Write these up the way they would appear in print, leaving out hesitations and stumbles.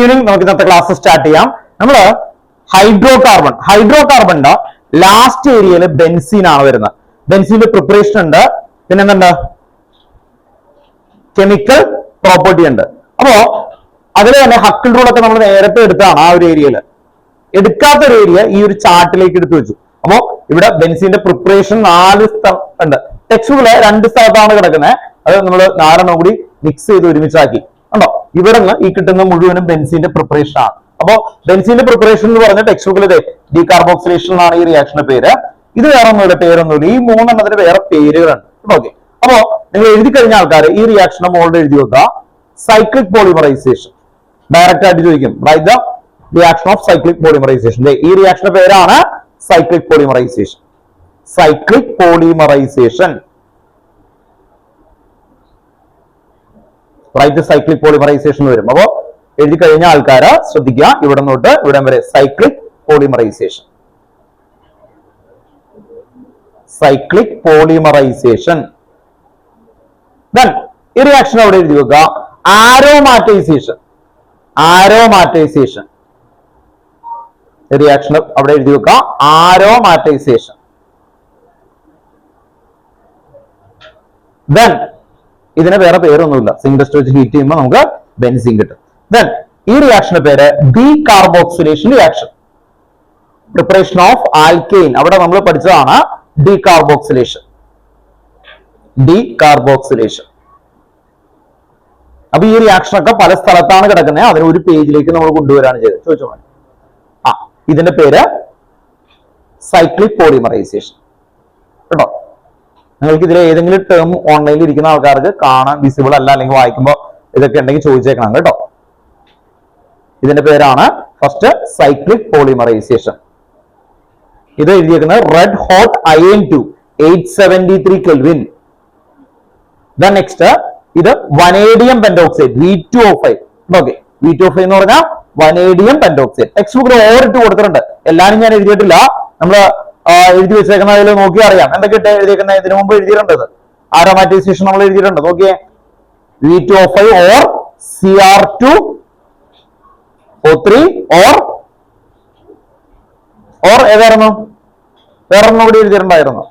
Evening നമുക്ക് ഇന്നത്തെ class start ചെയ്യാം. നമ്മള് ഹൈഡ്രോകാർബണിന്റെ ലാസ്റ്റ് ഏരിയയിൽ ബെൻസീൻ ആണ് വരുന്നത്. ബെൻസീന്റെ പ്രിപ്പറേഷൻ ഉണ്ട്, പിന്നെ എന്തുണ്ട്, കെമിക്കൽ പ്രോപ്പർട്ടി ഉണ്ട്. അപ്പോ അതിൽ തന്നെ ഹക്കിൾ റൂൾ ഒക്കെ നമ്മൾ നേരത്തെ എടുത്താണ്. ആ ഒരു ഏരിയയിൽ എടുക്കാത്ത ഒരു ഏരിയ ഈ ഒരു ചാർട്ടിലേക്ക് എടുത്തു വെച്ചു. അപ്പോ ഇവിടെ ബെൻസീന്റെ പ്രിപ്പറേഷൻ 4 സ്ഥലം ഉണ്ട്. ടെക്സ്റ്റുകള് 2 സ്ഥലത്താണ് കിടക്കുന്നത്. അത് നമ്മൾ 4 കൂടി മിക്സ് ചെയ്ത് ഒരുമിച്ചാക്കി ഉണ്ടോ. ഇവിടെ നിന്ന് ഈ കിട്ടുന്ന മുഴുവനും ബെൻസീന്റെ പ്രിപ്പറേഷൻ ആണ്. അപ്പോ ബെൻസീന്റെ പ്രിപ്പറേഷൻ എന്ന് പറഞ്ഞ ടെക്സ്റ്റുകളിൽ ഡീകാർബോക്സിലേഷൻ ആണ് ഈ റിയാക്ഷന്റെ പേര്. ഇത് വേറെ ഒന്നുമില്ല, പേരൊന്നുമില്ല. ഈ 3 വേറെ പേരുകളുണ്ട്. ഓക്കെ, അപ്പോ നിങ്ങൾ എഴുതി കഴിഞ്ഞ ആൾക്കാർ ഈ റിയാക്ഷന്റെ മുകളിൽ എഴുതി വെക്കുക സൈക്ലിക് പോളിമറൈസേഷൻ. ഡയറക്റ്റ് ആയിട്ട് ചോദിക്കും, write the reaction of cyclic polymerization. ഈ റിയാക്ഷന്റെ പേരാണ് cyclic polymerization. Cyclic polymerization, right cyclic polymerization വരും. അപ്പോ എഴുതി കഴിഞ്ഞ ആൾക്കാര് ശ്രദ്ധിക്കുക, ഇവിടെ തൊട്ട് ഇവിടെ വരെ cyclic polymerization. Cyclic polymerization. Then ഈ റിയാക്ഷൻ അവിടെ എഴുതി വെക്കുക ആരോമാറ്റൈസേഷൻ. ആരോമാറ്റൈസേഷൻ റിയാക്ഷൻ അവിടെ എഴുതി വെക്കുക ആരോമാറ്റൈസേഷൻ. ദെൻ ഇതിന് വേറെ പേരൊന്നുമില്ല. സിങ്ക് ടെസ്റ്റ് വെച്ച് ഹീറ്റ് ചെയ്യുമ്പോൾ നമുക്ക് ബെൻസീൻ കിട്ടും. ദെൻ ഈ റിയാക്ഷന്റെ പേര് decarboxylation reaction. Preparation of alkane അവിടെ നമ്മൾ പഠിച്ചതാണ് ഡീകാർബോക്സിലേഷൻ. ഡീകാർബോക്സിലേഷൻ. അപ്പൊ ഈ റിയാക്ഷൻ ഒക്കെ പല സ്ഥലത്താണ് കിടക്കുന്നത്. അതിന് ഒരു പേജിലേക്ക് നമ്മൾ കൊണ്ടുവരാണ് ചെയ്തത്. ചോദിച്ചോ. ഇതിന്റെ പേര് സൈക്ലിക് പോളിമറൈസേഷൻ കേട്ടോ. നിങ്ങൾക്ക് ഇതിൽ ഏതെങ്കിലും ടേം ഓൺലൈനിൽ ഇരിക്കുന്ന ആൾക്കാർക്ക് കാണാൻ വിസിബിൾ അല്ല, അല്ലെങ്കിൽ വായിക്കുമ്പോൾ ഇതൊക്കെ ഉണ്ടെങ്കിൽ ചോദിച്ചേക്കണം കേട്ടോ. ഇതിന്റെ പേരാണ് ഫസ്റ്റ് സൈക്ലിക് പോളിമറൈസേഷൻ. ഇത് എഴുതിയേക്കുന്നത് red hot iron 2 873 kelvin. The next ഇത് vanadium pentoxide V2O5. Okay, V2O5 എന്ന് പറഞ്ഞാൽ വനേഡിയം പെന്റോക്സൈഡ്. ടെക്സ്റ്റ് ബുക്കിൽ ഓവറിട്ട് കൊടുത്തിട്ടുണ്ട്. എല്ലാരും ഞാൻ എഴുതിയിട്ടില്ല. നമ്മള് എഴുതി വെച്ചേക്കുന്നതിൽ നോക്കി അറിയാം എന്തൊക്കെ എഴുതിയേക്കുന്നത്. ഇതിനു മുമ്പ് എഴുതിയിട്ടുണ്ട്. ആരോമാറ്റൈസേഷൻ നമ്മൾ എഴുതിയിട്ടുണ്ട്. നോക്കിയേ, V2O5 or Cr2O3 or ഏതായിരുന്നു, വേറൊന്നും കൂടി എഴുതിയിട്ടുണ്ടായിരുന്നു,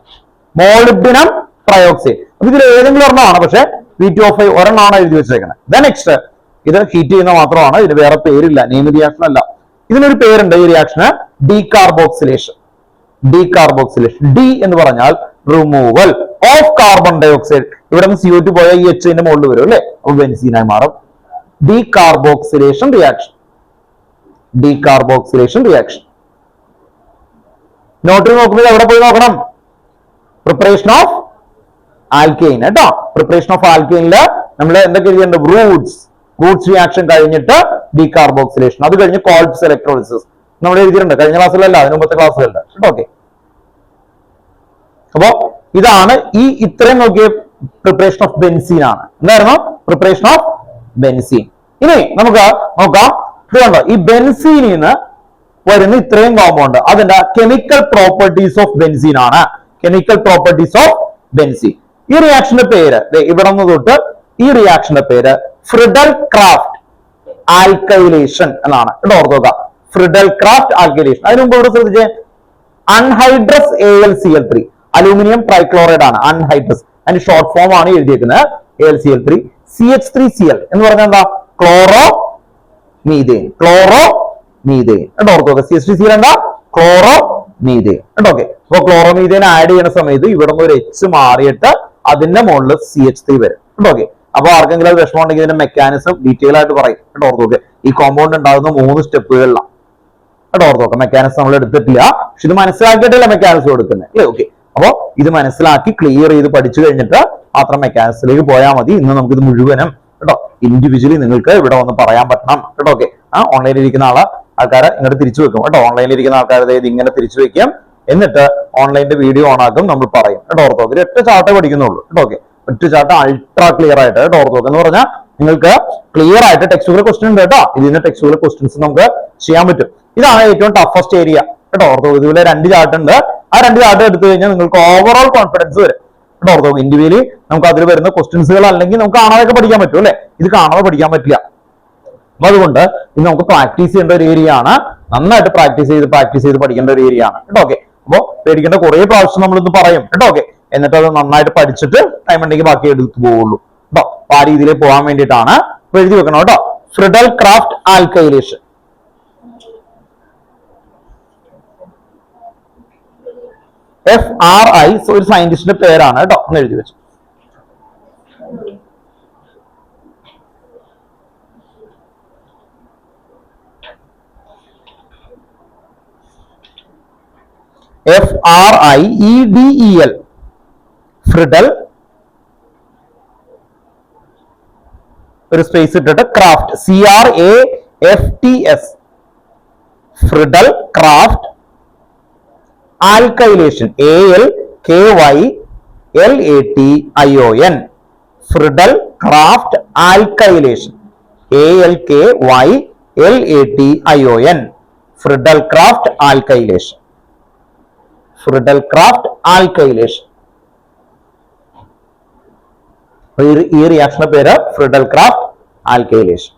മോളിബ്ഡിനം ട്രയോക്സൈഡ്. അപ്പൊ ഇതിൽ ഏതെങ്കിലും ഒരെണ്ണമാണ്, പക്ഷെ V2O5 ഒരെണ്ണമാണ് എഴുതി വെച്ചേക്കുന്നത്. ദ നെക്സ്റ്റ് ഇത് ഹീറ്റ് ചെയ്യുന്ന മാത്രമാണ്. ഇതിന് വേറെ പേരില്ല, നെയിം റിയാക്ഷൻ അല്ല. ഇതിനൊരു പേരുണ്ട് ഈ റിയാക്ഷന്, ഡീകാർബോക്സിലേഷൻ. ഡീകാർബോക്സിലേഷൻ. ഡി എന്ന് പറഞ്ഞാൽ removal of carbon dioxide. ഇവിടെ നിന്ന് CO2 പോയാൽ ഈ H ന്റെ മുകളിൽ വരും അല്ലെ, അപ്പൊ ബെൻസീനായി മാറും. Decarboxylation reaction. Decarboxylation reaction. നോട്ടിൽ നോക്കുമ്പോൾ എവിടെ പോയി നോക്കണം, പ്രിപ്പറേഷൻ ഓഫ് ആൽക്കെയിൻ കേട്ടോ. പ്രിപ്പറേഷൻ ഓഫ് ആൽക്കെയിനില് നമ്മൾ എന്തൊക്കെ എഴുതിയുണ്ട്, റൂട്ട്സ് റിയാക്ഷൻ കഴിഞ്ഞിട്ട് ഡീകാർബോക്സിലേഷൻ, അത് കഴിഞ്ഞ് കോൾപ്സ് ഇലക്ട്രോളിസിസ് നമ്മൾ എഴുതിയിട്ടുണ്ട്. കഴിഞ്ഞ ക്ലാസ്സിലല്ല, അതിന് മുമ്പത്തെ ക്ലാസ്സുകളുണ്ട് കേട്ടോ. ഓക്കെ, അപ്പോ ഇതാണ് ഈ ഇത്രയും നോക്കിയ പ്രിപ്പറേഷൻ ഓഫ് ബെൻസീൻ ആണ്. എന്തായിരുന്നു പ്രിപ്പറേഷൻ ഓഫ് ബെൻസീൻ. ഇനി നമുക്ക് നോക്കാം, ഇതുണ്ടോ ഈ ബെൻസീനിൽ നിന്ന് വരുന്ന ഇത്രയും കോമ്പൗണ്ട്, അതിന്റെ കെമിക്കൽ പ്രോപ്പർട്ടീസ് ഓഫ് ബെൻസീൻ ആണ്. Chemical properties of benzene. ഈ റിയാക്ഷന്റെ പേര് ഇവിടെ നിന്ന് തൊട്ട് ഈ റിയാക്ഷന്റെ പേര് ഫ്രിഡൽ ക്രാഫ്റ്റ് ആൽക്കൈലേഷൻ എന്നാണ്. ഇവിടെ ഓർത്തുക, ഫ്രിഡൽ ക്രാഫ്റ്റ് ആൽക്കൈലേഷൻ. അതിന് മുമ്പ് ഇവിടെ ശ്രദ്ധിച്ചേ, അൺഹൈഡ്രസ് AlCl3 അലൂമിനിയം ട്രൈക്ലോറൈഡ് ആണ്. അൺഹൈഡ്രസ് അതിന്റെ ഷോർട്ട് ഫോം ആണ് എഴുതിയിരിക്കുന്നത് AlCl3. CH3Cl എന്ന് പറഞ്ഞാൽ എന്താ, ക്ലോറോ മീഥേൻ. ക്ലോറോ മീഥേൻ കേട്ടോ, ഓർത്തുക. CH3Cl എന്താ, ക്ലോറോ മീഥേൻ കേട്ടോ. ഓക്കെ, അപ്പൊ ക്ലോറോ മീഥേൻ ആഡ് ചെയ്യുന്ന സമയത്ത് ഇവിടെ നിന്ന് ഒരു H മാറിയിട്ട് അതിന്റെ മുകളിൽ CH3 വരും കേട്ടോ. ഓക്കെ, അപ്പൊ ആർക്കെങ്കിലും അത് വിഷമം ഉണ്ടെങ്കിൽ ഇതിന്റെ മെക്കാനിസം ഡീറ്റെയിൽ ആയിട്ട് പറയും കേട്ടോ. ഓർത്തോക്കെ, ഈ കോമ്പൗണ്ട് ഉണ്ടാകുന്ന 3 സ്റ്റെപ്പുകളിലാണ് കേട്ടോ. ഓർത്തോക്കെ, മെക്കാനിസം നമ്മൾ എടുത്തിട്ടില്ല, പക്ഷെ ഇത് മനസ്സിലാക്കിയിട്ടില്ല മെക്കാനിസം എടുക്കുന്നത് അല്ലേ. ഓക്കെ, അപ്പൊ ഇത് മനസ്സിലാക്കി ക്ലിയർ ചെയ്ത് പഠിച്ചു കഴിഞ്ഞിട്ട് മാത്രം മെക്കാനിക്സിലേക്ക് പോയാൽ മതി. ഇന്ന് നമുക്ക് ഇത് മുഴുവനും കേട്ടോ ഇൻഡിവിജ്വലി നിങ്ങൾക്ക് ഇവിടെ വന്ന് പറയാൻ പറ്റണം കേട്ടോ. ഓക്കെ, ഓൺലൈനിൽ ഇരിക്കുന്ന ആൾക്കാരെ ഇങ്ങോട്ട് തിരിച്ചു വെക്കും കേട്ടോ. ഓൺലൈനിൽ ഇരിക്കുന്ന ആൾക്കാരെ ഇങ്ങനെ തിരിച്ചു വെക്കും, എന്നിട്ട് ഓൺലൈനിന്റെ വീഡിയോ ഓൺ ആക്കും, നമ്മൾ പറയും കേട്ടോ. ഓർത്തോക്കെ, ഒറ്റ ചാർട്ടേ പഠിക്കുന്നുള്ളൂ കേട്ടോ. ഓക്കെ, ഒറ്റ ചാർട്ട് അൾട്രാ ക്ലിയർ ആയിട്ട് കേട്ടോ. ഓർത്തോക്കെ എന്ന് പറഞ്ഞാൽ നിങ്ങൾക്ക് ക്ലിയർ ആയിട്ട് ടെക്സ്റ്റുകൾ ക്വസ്റ്റ്യൻ ഉണ്ട് കേട്ടോ. ഇതിന്റെ ടെക്സ്റ്റുകൾ ക്വസ്റ്റ്യൻസ് നമുക്ക് ചെയ്യാൻ പറ്റും. ഇതാണ് ഏറ്റവും ടഫസ്റ്റ് ഏരിയ കേട്ടോ. ഓർത്തോക്കെ, ഇതിലെ 2 ചാർട്ട് ഉണ്ട്. ആ 2 ചാർട്ട് എടുത്തു കഴിഞ്ഞാൽ നിങ്ങൾക്ക് ഓവറോൾ കോൺഫിഡൻസ് വരും കേട്ടോ. ഓർത്തോക്കെ, ഇൻഡിവിജ്വലി നമുക്ക് അതിൽ വരുന്ന ക്വസ്റ്റ്യൻസുകൾ അല്ലെങ്കിൽ നമുക്ക് കാണാതെ പഠിക്കാൻ പറ്റും അല്ലെ. ഇത് കാണാതെ പഠിക്കാൻ പറ്റില്ല. അപ്പൊ അതുകൊണ്ട് ഇത് നമുക്ക് പ്രാക്ടീസ് ചെയ്യേണ്ട ഒരു ഏരിയ ആണ്. നന്നായിട്ട് പ്രാക്ടീസ് ചെയ്ത് പഠിക്കേണ്ട ഒരു ഏരിയ ആണ് കേട്ടോ. ഓക്കെ, അപ്പൊ പേടിക്കേണ്ട കുറെ പ്രാവശ്യം നമ്മൾ ഇന്ന് പറയും കേട്ടോ. ഓക്കെ, എന്നിട്ട് അത് നന്നായിട്ട് പഠിച്ചിട്ട് ടൈം ഉണ്ടെങ്കിൽ ബാക്കി എടുത്തു പോവുള്ളൂ കേട്ടോ. അപ്പൊ ആ രീതിയിൽ പോകാൻ വേണ്ടിയിട്ടാണ് എഴുതി വെക്കണം കേട്ടോ. Friedel Craft alkylation. FRI ഒരു സയന്റിസ്റ്റിന്റെ പേരാണ് കേട്ടോ, ഒന്ന് എഴുതി വെച്ചു. FRIEDEL ഫ്രിഡൽ, ഒരു സ്പേസ് ഇട്ടിട്ട് craft, CRAFTS Friedel Craft alkylation, ALKYLATION Friedel Craft alkylation, ALKYLATION Friedel Craft alkylation, Friedel Craft alkylation. ഈ റിയാക്ഷന്റെ പേര് ഫ്രിഡൽ ക്രാഫ്റ്റ് ആൽക്കൈലേഷൻ.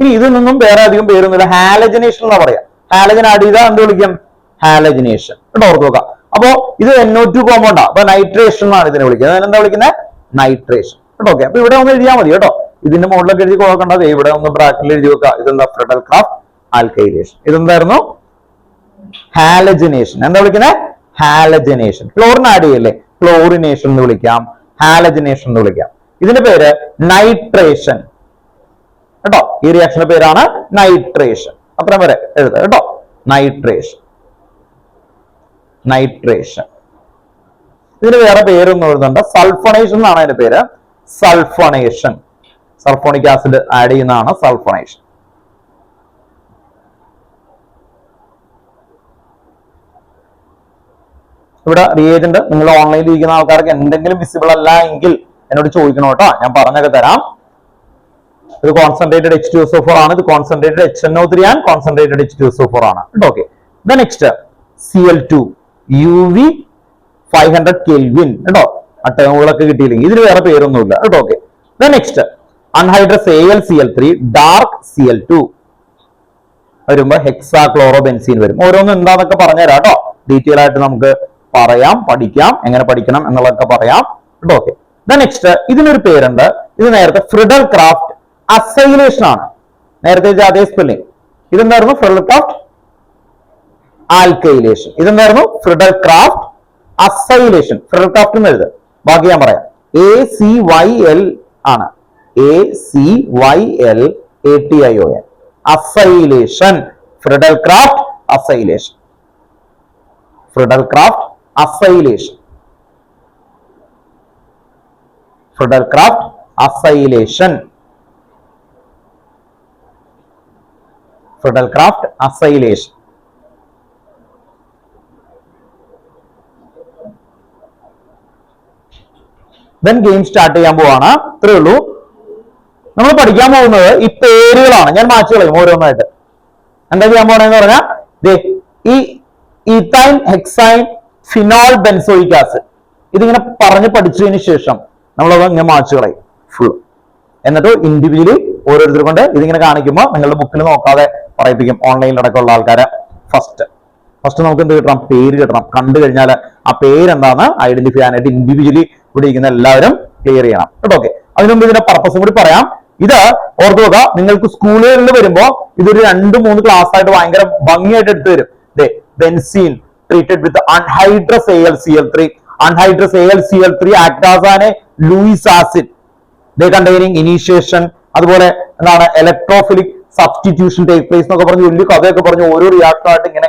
ഇനി ഇതിൽ നിന്നും വേറെ അധികം പേരൊന്നുമില്ല, ഹാലജനേഷൻ എന്നാ പറയാ. ഹാലജൻ ആഡ് ചെയ്താൽ എന്ത് വിളിക്കും? ഹാലജനേഷൻ കേട്ടോ, ഓർത്ത് നോക്കാം. അപ്പോ ഇത് NO2 കോമ്പൗണ്ടാ, അപ്പൊ നൈട്രേഷൻ എന്നാണ് ഇതിനെ വിളിക്കുന്നത്. അതിനെന്താ വിളിക്കുന്നത്? നൈട്രേഷൻ കേട്ടോ. ഓക്കെ, അപ്പൊ ഇവിടെ ഒന്ന് എഴുതിയാൽ മതി കേട്ടോ. ഇതിന്റെ മുകളിലൊക്കെ എഴുതി കൊടുക്കേണ്ടത് ഇവിടെ ഒന്ന് ബ്രാക്കറ്റിൽ എഴുതി വെക്കുക. ഇതെന്താ? Friedel Craft alkylation. ഇതെന്തായിരുന്നു? ഹാലജനേഷൻ. എന്താ വിളിക്കുന്നത്? ഹാലജനേഷൻ. ക്ലോറിൻ ആഡ് ചെയ്യല്ലേ, ക്ലോറിനേഷൻ എന്ന് വിളിക്കാം, ഹാലജനേഷൻ എന്ന് വിളിക്കാം. ഇതിന്റെ പേര് നൈട്രേഷൻ കേട്ടോ. ഈ റിയാക്ഷന്റെ പേരാണ് നൈട്രേഷൻ. അത്ര വരെ എഴുതുക കേട്ടോ. Nitration, nitration. ഇതിന് വേറെ പേരൊന്നും എഴുതുന്നുണ്ട്, സൾഫണേഷൻ എന്നാണ് അതിന്റെ പേര്. സൾഫണേഷൻ, സൾഫോണിക് ആസിഡ് ആഡ് ചെയ്യുന്നതാണ് സൾഫണേഷൻ. ഇവിടെ റിയേജന്റ് നിങ്ങൾ ഓൺലൈനിൽ ഇരിക്കുന്ന ആൾക്കാർക്ക് എന്തെങ്കിലും വിസിബിൾ അല്ല എങ്കിൽ എന്നോട് ചോദിക്കണം കേട്ടോ, ഞാൻ പറഞ്ഞൊക്കെ തരാം. ഇത് കോൺസെൻട്രേറ്റഡ് H2SO4 ആണ്, ഇത് concentrated HNO3 and concentrated H2SO4 ആണ്. Okay, next Cl2 UV 500 Kelvin കേട്ടോ. ആ ടേമുകളൊക്കെ കിട്ടിയില്ലെങ്കിൽ ഇതിന് വേറെ പേരൊന്നുമില്ല കേട്ടോ. Okay, next anhydrous AlCl3 dark Cl2 വരുമ്പോ ഹെക്സാക്ലോറോബെൻസീൻ വരും. ഓരോന്നും എന്താന്നൊക്കെ പറഞ്ഞുതരാം കേട്ടോ. ഡീറ്റെയിൽ ആയിട്ട് നമുക്ക് പറയാം, പഠിക്കാം, എങ്ങനെ പഠിക്കണം എന്നുള്ളതൊക്കെ പറയാം കേട്ടോ. ഓക്കെ, നെക്സ്റ്റ് ഇതിനൊരു പേരുണ്ട്. ഇത് നേരത്തെ ഫ്രിഡൽ ക്രാഫ്റ്റ് അസൈലേഷൻ ആണ്. നേരത്തെ അതേ സ്പെല്ലിംഗ്. ഇതെന്തായിരുന്നു? Friedel Craft alkylation. ഇതെന്തായിരുന്നു? Friedel Craft acylation. Friedel Craft എന്ന് എഴുതുക, ബാക്കി ഞാൻ പറയാം. ACYL ആണ്, ACYLATION acylation. Friedel Craft acylation, Friedel Craft acylation, Friedel Craft acylation, Friedel Craft acylation. Then game start ചെയ്യാൻ പോവാണ്. ഇത്രയേ ഉള്ളൂ. നമ്മൾ പഠിക്കാൻ പോകുന്നത് ഈ പേരുകളാണ്. ഞാൻ മാറ്റി കളയും ഓരോന്നായിട്ട്. എന്താ ചെയ്യാൻ പോണെന്ന് പറഞ്ഞാൽ ഈ ethane, hexyne, phenol, benzoic acid ഇതിങ്ങനെ പറഞ്ഞ് പഠിച്ചതിന് ശേഷം നമ്മളത് ഇങ്ങനെ മാറ്റി കളയും ഫുൾ. എന്നിട്ട് ഇൻഡിവിജ്വലി ഓരോരുത്തർ കൊണ്ട് ഇതിങ്ങനെ കാണിക്കുമ്പോൾ നിങ്ങളുടെ ബുക്കിൽ നോക്കാതെ പറയിപ്പിക്കും. ഓൺലൈനിലടക്കമുള്ള ആൾക്കാരെ ഫസ്റ്റ് നമുക്ക് എന്ത് കിട്ടണം? പേര് കിട്ടണം. കണ്ടു കഴിഞ്ഞാൽ ആ പേരെന്താന്ന് ഐഡന്റിഫൈ ചെയ്യാനായിട്ട് ഇൻഡിവിജ്വലി ഇവിടെ ഇരിക്കുന്ന എല്ലാവരും ക്ലിയർ ചെയ്യണം കേട്ടോ. ഓക്കെ, അതിനുമുമ്പ് ഇതിന്റെ പർപ്പസും കൂടി പറയാം. ഇത് ഓർത്തു നോക്കുക, നിങ്ങൾക്ക് സ്കൂളുകളിൽ വരുമ്പോ ഇതൊരു 2-3 ക്ലാസ് ആയിട്ട് ഭയങ്കര ഭംഗിയായിട്ട് എടുത്തു തരും. Benzene treated with anhydrous AlCl3. Anhydrous AlCl3 act as an Luis acid. They containing initiation, അതുപോലെ എന്താണ് ഇലക്ട്രോഫിലിക് സബ്സ്റ്റിറ്റ്യൂഷൻ ടേക്ക് പ്ലേസ് എന്നൊക്കെ പറഞ്ഞ് വലിയ കഥയൊക്കെ പറഞ്ഞ് ഓരോ റിയാക്ടറായിട്ട് ഇങ്ങനെ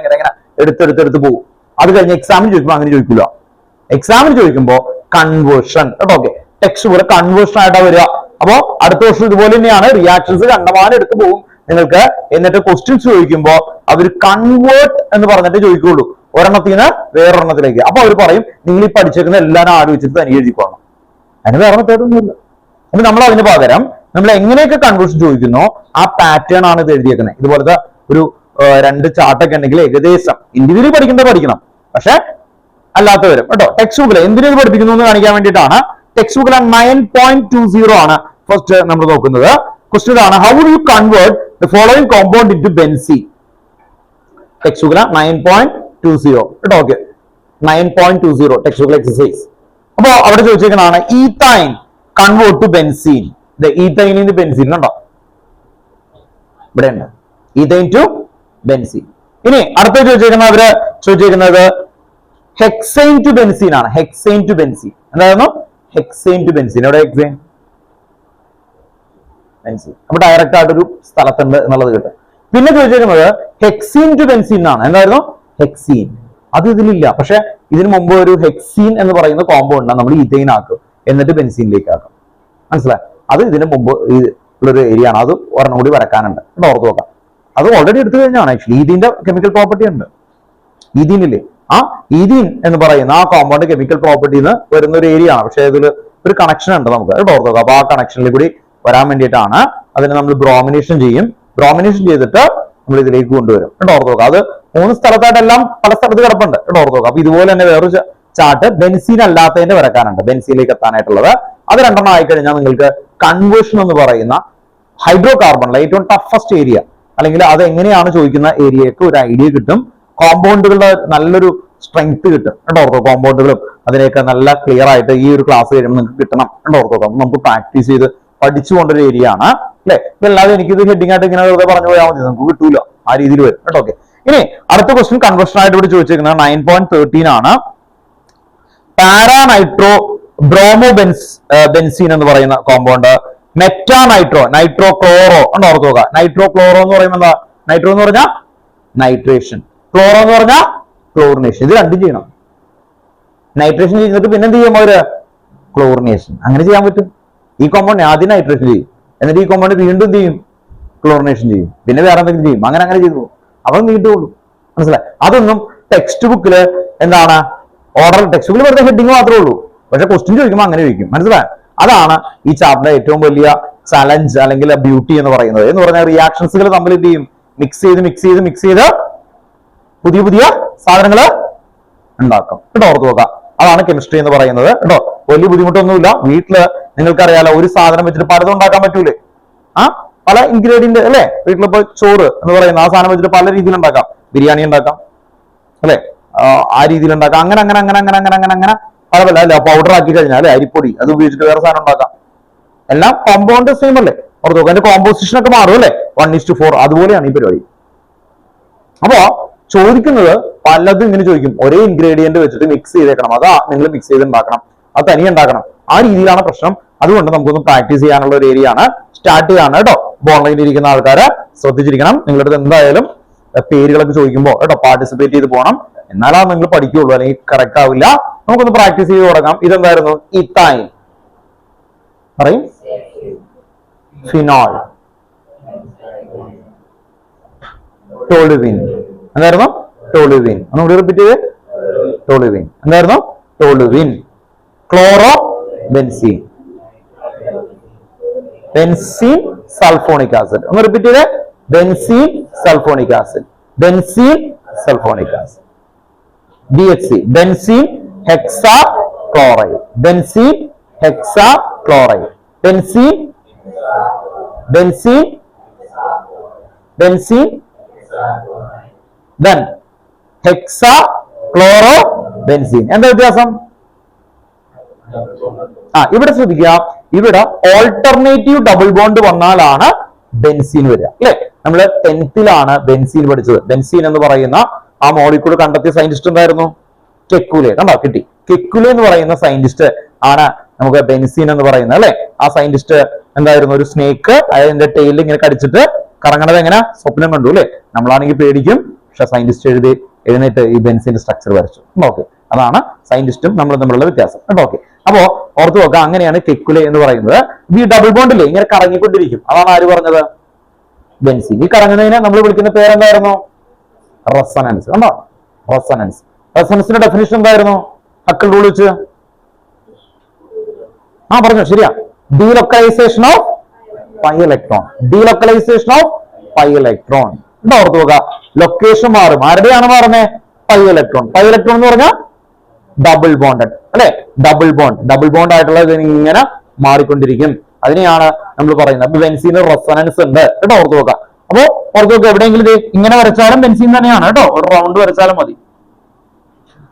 എടുത്തെടുത്ത് പോകും. അത് കഴിഞ്ഞ് എക്സാമിന് ചോദിക്കുമ്പോൾ അങ്ങനെ ചോദിക്കില്ല. എക്സാമിന് ചോദിക്കുമ്പോൾ കൺവേർഷൻ കേട്ടോ. ഓക്കെ, ടെക്സ്റ്റ് പോലെ കൺവേർഷൻ ആയിട്ടാ വരിക. അപ്പോ അടുത്ത വർഷം ഇതുപോലെ തന്നെയാണ്, റിയാക്ഷൻസ് കണ്ടമാനം എടുത്തു പോകും നിങ്ങൾക്ക്. എന്നിട്ട് ക്വസ്റ്റ്യൻസ് ചോദിക്കുമ്പോൾ അവർ കൺവേർട്ട് എന്ന് പറഞ്ഞിട്ട് ചോദിക്കുള്ളൂ, ഒരെണ്ണത്തിൽ നിന്ന് വേറൊരെണ്ണത്തിലേക്ക്. അപ്പൊ അവർ പറയും നിങ്ങൾ ഈ പഠിച്ചേക്കുന്ന എല്ലാവരും ആലോചിച്ചിട്ട് തനിയെ എഴുതിക്കോണം. അതിന് വേറെ മെത്തേഡൊന്നുമില്ല. അപ്പൊ നമ്മൾ അതിന് പകരം നമ്മൾ എങ്ങനെയൊക്കെ കൺവേർഷൻ ചോദിക്കുന്നോ ആ പാറ്റേൺ ആണ് ഇത് എഴുതിയേക്കുന്നത്. ഇതുപോലത്തെ ഒരു 2 ചാർട്ടൊക്കെ ഉണ്ടെങ്കിൽ ഏകദേശം ഇൻഡിവിജ്വലി പഠിക്കണം, പക്ഷെ അല്ലാത്തവരും കേട്ടോ. ടെക്സ്റ്റ് ബുക്കിൽ എന്തിനു പഠിപ്പിക്കുന്നു എന്ന് കാണിക്കാൻ വേണ്ടിയിട്ടാണ്. ടെക്സ്റ്റ് ബുക്കിൽ 9.20 ആണ് ഫസ്റ്റ് നമ്മൾ നോക്കുന്നത്. ക്വസ്റ്റ്യൻ ആണ്, how would you convert the following compound into benzene? Text ബുക്കിൽ 9.20 കേട്ടോ. ഓക്കെ, 9.20 ടെക്സ്റ്റ് ബുക്കിൽ എക്സസൈസ്. അപ്പൊ അവിടെ ചോദിച്ചേക്കുന്നതാണ് ഈത്തൈൻ കൺവേർട്ട് ടു ബെൻസീൻ. ഈത്തൈനിൽ നിന്ന് ബെൻസീൻ ഉണ്ടോ? ഇവിടെ ഉണ്ട്, ഈത്തൈൻ ടു ബെൻസീൻ. ഇനി അടുത്ത ചോദിച്ചേക്കുന്നത് ഹെക്സൈൻ ടു ബെൻസീൻ ആണ്. ഹെക്സൈൻ ടു ബെൻസീൻ എന്തായിരുന്നു? Hexyne to benzene. എവിടെ ഹെക്സൈൻ? ബെൻസീൻ. അപ്പൊ ഡയറക്റ്റ് ആയിട്ടൊരു സ്ഥലത്തുണ്ട് എന്നുള്ളത് കിട്ടും. പിന്നെ ചോദിച്ചേക്കുന്നത് ഹെക്സീൻ ടു ബെൻസീൻ ആണ്. എന്തായിരുന്നു? ഹെക്സീൻ. അത് ഇതിലില്ല, പക്ഷെ ഇതിനു മുമ്പ് ഒരു ഹെക്സീൻ എന്ന് പറയുന്ന കോമ്പൗണ്ട് നമ്മൾ ഈത്തൈൻ ആക്കും, എന്നിട്ട് ബെൻസീനിലേക്ക് ആക്കും. മനസ്സിലായി? അത് ഇതിനു മുമ്പ് ഉള്ളൊരു ഏരിയ ആണ്. അത് ഒരെണ്ണം കൂടി വരക്കാനുണ്ട്, ഓർത്ത് നോക്കാം. അത് ഓൾറെഡി എടുത്തു കഴിഞ്ഞാണ്. ആക്ച്വലി ഈഥീന്റെ കെമിക്കൽ പ്രോപ്പർട്ടി ഉണ്ട്. ഈഥീനില്ലേ, ആ ഈഥീൻ എന്ന് പറയുന്ന ആ കോമ്പൗണ്ട് കെമിക്കൽ പ്രോപ്പർട്ടിന്ന് വരുന്ന ഒരു ഏരിയ ആണ്. പക്ഷെ ഇതിൽ ഒരു കണക്ഷൻ ഉണ്ട് നമുക്ക്, ഓർത്ത് നോക്കാം. അപ്പൊ ആ കണക്ഷനിൽ കൂടി വരാൻ വേണ്ടിയിട്ടാണ് അതിനെ നമ്മൾ ബ്രോമിനേഷൻ ചെയ്യും. ബ്രോമിനേഷൻ ചെയ്തിട്ട് നമ്മൾ ഇതിലേക്ക് കൊണ്ടുവരും. ഓർത്ത് നോക്കാം. അത് 3 സ്ഥലത്തായിട്ടെല്ലാം പല സ്ഥലത്ത് കിടപ്പുണ്ട്. ഓർത്ത് നോക്കാം. അപ്പൊ ഇതുപോലെ തന്നെ വേറൊരു ചാർട്ട് ബെൻസീൻ അല്ലാത്തതിന്റെ വരക്കാനുണ്ട്, ബെൻസീനിലേക്ക് എത്താനായിട്ടുള്ളത്. അത് 2 ആയി കഴിഞ്ഞാൽ നിങ്ങൾക്ക് കൺവേർഷൻ എന്ന് പറയുന്ന ഹൈഡ്രോ കാർബണിലെ ഏറ്റവും ടഫസ്റ്റ് ഏരിയ, അല്ലെങ്കിൽ അത് എങ്ങനെയാണ് ചോദിക്കുന്ന ഏരിയക്ക് ഒരു ഐഡിയ കിട്ടും. കോമ്പൗണ്ടുകളുടെ നല്ലൊരു സ്ട്രെങ്ത് കിട്ടും. ഓർത്തോ, കോമ്പൗണ്ടുകളും അതിനെയൊക്കെ നല്ല ക്ലിയർ ആയിട്ട് ഈ ഒരു ക്ലാസ് കഴിയുമ്പോൾ നിങ്ങൾക്ക് കിട്ടണം. ഓർത്തോ, നമുക്ക് പ്രാക്ടീസ് ചെയ്ത് പഠിച്ചു കൊണ്ടൊരു ഏരിയ ആണ് അല്ലെ. ഇതല്ലാതെ എനിക്കിത് ഹെഡിങ് ആയിട്ട് ഇങ്ങനെ വെറുതെ പറഞ്ഞു പോയാൽ മതി, നമുക്ക് കിട്ടൂല. ആ രീതിയിൽ വരും കേട്ടോ. ഓക്കെ, ഇനി അടുത്ത ക്വസ്റ്റ്യൻ കൺവേർഷൻ ആയിട്ട് ഇവിടെ ചോദിച്ചിരിക്കുന്നത് 9.13 ആണ്. പാരാനൈട്രോ ബ്രോമോ ബെൻസീൻ എന്ന് പറയുന്ന കോമ്പൗണ്ട്, മെറ്റാനൈട്രോ നൈട്രോ ക്ലോറോ ഉണ്ട്. ഓർത്ത് നോക്കുക. നൈട്രോ ക്ലോറോ എന്ന് പറയുമ്പോൾ എന്താ? നൈട്രോ എന്ന് പറഞ്ഞാൽ നൈട്രേഷൻ, ക്ലോറോ എന്ന് പറഞ്ഞാൽ ക്ലോറിനേഷൻ. ഇത് രണ്ടും ചെയ്യണം. നൈട്രേഷൻ ചെയ്തിട്ട് പിന്നെ എന്ത് ചെയ്യും അവര്? ക്ലോറിനേഷൻ. അങ്ങനെ ചെയ്യാൻ പറ്റും. ഈ കോമ്പൗണ്ട് ആദ്യം നൈട്രേഷൻ ചെയ്യും, എന്നിട്ട് ഈ കോമ്പൗണ്ട് വീണ്ടും എന്ത് ചെയ്യും? ക്ലോറിനേഷൻ ചെയ്യും, പിന്നെ വേറെ എന്തെങ്കിലും ചെയ്യും. അങ്ങനെ ചെയ്തു പോകും. അപ്പം നീണ്ടുള്ളൂ. മനസ്സിലായി? അതൊന്നും ടെക്സ്റ്റ് ബുക്കില് എന്താണ് ഓർഡർ, ടെക്സ്റ്റ് ബുക്കിൽ വെറുതെ ഹെഡിങ് മാത്രമേ ഉള്ളൂ. പക്ഷെ ക്വസ്റ്റ്യൻ ചോദിക്കുമ്പോൾ അങ്ങനെ ചോദിക്കും. മനസ്സിലായി? അതാണ് ഈ ചാപ്റ്ററിന്റെ ഏറ്റവും വലിയ ചലഞ്ച് അല്ലെങ്കിൽ ബ്യൂട്ടി എന്ന് പറയുന്നത്. എന്ന് പറഞ്ഞാൽ റിയാക്ഷൻസുകൾ തമ്മിൽ എന്ത് ചെയ്യും? മിക്സ് ചെയ്ത് പുതിയ സാധനങ്ങൾ ഉണ്ടാക്കും. കേട്ടോ, ഓർത്ത് നോക്കാം. അതാണ് കെമിസ്ട്രി എന്ന് പറയുന്നത്. കേട്ടോ, വലിയ ബുദ്ധിമുട്ടൊന്നുമില്ല. വീട്ടില് നിങ്ങൾക്കറിയാലോ, ഒരു സാധനം വെച്ചിട്ട് പലതും ഉണ്ടാക്കാൻ പറ്റൂലേ? പല ഇൻഗ്രീഡിയന്റ് അല്ലെ? വീട്ടിലിപ്പോ ചോറ് എന്ന് പറയുന്ന ആ സാധനം വെച്ചിട്ട് പല രീതിയിൽ ഉണ്ടാക്കാം. ബിരിയാണി ഉണ്ടാക്കാം അല്ലെ, ആ രീതിയിൽ ഉണ്ടാക്കാം. അങ്ങനെ പല അല്ല പൗഡർ ആക്കി കഴിഞ്ഞാൽ അരിപ്പൊടി അത് ഉപയോഗിച്ചിട്ട് വേറെ സാധനം ഉണ്ടാക്കാം. എല്ലാം കോമ്പൗണ്ട് സെയിം അല്ലേ? ഓർത്ത് നോക്കാം. അതിന്റെ കോമ്പോസിഷൻ ഒക്കെ മാറും അല്ലെ? 1:4. അതുപോലെയാണ് ഈ പരിപാടി. അപ്പോ ചോദിക്കുന്നത് പലതും ഇങ്ങനെ ചോദിക്കും. ഒരേ ഇൻഗ്രീഡിയന്റ് വെച്ചിട്ട് മിക്സ് ചെയ്തേക്കണം, അതാ നിങ്ങൾ മിക്സ് ചെയ്ത് ഉണ്ടാക്കണം, അത് തനിയെ ഉണ്ടാക്കണം. ആ രീതിയിലാണ് പ്രശ്നം. അതുകൊണ്ട് നമുക്കൊന്ന് പ്രാക്ടീസ് ചെയ്യാനുള്ള ഒരു ഏരിയ ആണ്. സ്റ്റാർട്ട് ചെയ്യാണ് കേട്ടോ. ഓൺലൈനിൽ ഇരിക്കുന്ന ആൾക്കാരെ ശ്രദ്ധിച്ചിരിക്കണം. നിങ്ങളുടെ അടുത്ത് എന്തായാലും പേരുകളൊക്കെ ചോദിക്കുമ്പോൾ കേട്ടോ പാർട്ടിസിപ്പേറ്റ് ചെയ്ത് പോകണം. എന്നാലാണ് നിങ്ങൾ പഠിക്കുകയുള്ളൂ, അല്ലെങ്കിൽ കറക്റ്റ് ആവില്ല. നമുക്കൊന്ന് പ്രാക്ടീസ് ചെയ്ത് തുടങ്ങാം. ഇതെന്തായിരുന്നു? ഈത്തൈൻ പറയും, ഫിനോൾ, ടോളുവിൻ. എന്തായിരുന്നു? ടോളുവിൻ. ഒന്നുകൂടി റിപ്പീറ്റ് ചെയ്ത്. ടോളുവിൻ. എന്തായിരുന്നു? Toluene. Chlorobenzene, benzene sulphonic acid. ഒന്ന് റിപ്പീറ്റ് ചെയ്തേ. Benzene sulphonic acid, benzene sulphonic acid. BHC, benzene hexa chloride, benzene hexa chloride, benzene then hexa chloro benzene. എന്താ വ്യത്യാസം? ഇവിടെ ശ്രദ്ധിക്കുക. ഇവിടെ ഓൾട്ടർനേറ്റീവ് ഡബിൾ ബോണ്ട് വന്നാലാണ് ബെൻസീൻ വരിക അല്ലെ? നമ്മള് 10th ബെൻസീൻ പഠിച്ചത്. ബെൻസീൻ എന്ന് പറയുന്ന ആ മോളിക്യൂൾ കണ്ടെത്തിയ സയന്റിസ്റ്റ് എന്തായിരുന്നു? കെക്കുലെ. കണ്ടോ, കിട്ടി. കെക്കുലെ എന്ന് പറയുന്ന സയന്റിസ്റ്റ് ആണ് നമുക്ക് ബെൻസീൻ എന്ന് പറയുന്നത് അല്ലെ? ആ സയന്റിസ്റ്റ് എന്തായിരുന്നു? ഒരു സ്നേക്ക് അതിന്റെ ടെയിലിൽ ഇങ്ങനെ കടിച്ചിട്ട് കറങ്ങണത് എങ്ങനെ സ്വപ്നം കണ്ടു അല്ലെ? നമ്മളാണെങ്കിൽ പേടിക്കും. പക്ഷെ സയന്റിസ്റ്റ് എഴുന്നേറ്റ് ഈ ബെൻസിന്റെ സ്ട്രക്ചർ വരച്ചു. ഓക്കെ, അതാണ് സയന്റിസ്റ്റും നമ്മളും തമ്മിലുള്ള വ്യത്യാസം. ഓക്കെ, അപ്പോ ഓർത്ത് നോക്കുക. അങ്ങനെയാണ് കെക്കുലെ എന്ന് പറയുന്നത്. ഈ ഡബിൾ ബോണ്ടില്ലേ ഇങ്ങനെ കറങ്ങിക്കൊണ്ടിരിക്കും. അതാണ് ആര് പറഞ്ഞത്? ബെൻസീൻ. ഈ കറങ്ങുന്നതിനെ നമ്മൾ വിളിക്കുന്ന പേരെന്തായിരുന്നു? റെസൊണൻസ്. കണ്ടോ, റെസൊണൻസ്. റെസൊണൻസിന്റെ ഡെഫിനിഷൻ എന്തായിരുന്നു? ഹക്കിൾ റൂൾ വെച്ച് പറഞ്ഞു. ശരിയാ. Delocalization of pi electron. Delocalization of pi electron. എന്താ ഓർത്ത് നോക്കുക. ലൊക്കേഷൻ മാറും. ആരുടെയാണ് മാറുന്നത്? Pi electron. പൈ ഇലക്ട്രോൺ എന്ന് പറഞ്ഞാൽ ഡബിൾ ബോണ്ടഡ് അല്ലെ? ഡബിൾ ബോണ്ട് ആയിട്ടുള്ളത് ഇങ്ങനെ മാറിക്കൊണ്ടിരിക്കും. അതിനെയാണ് നമ്മൾ പറയുന്നത്. അപ്പൊ ബെൻസീന് റെസൊണൻസ് ഉണ്ട് കേട്ടോ, ഓർത്ത് നോക്കാം. അപ്പൊ ഓർത്ത് നോക്കുക, എവിടെയെങ്കിലും ഇത് ഇങ്ങനെ വരച്ചാലും ബെൻസീൻ തന്നെയാണ് കേട്ടോ, ഒരു റൗണ്ട് വരച്ചാലും മതി.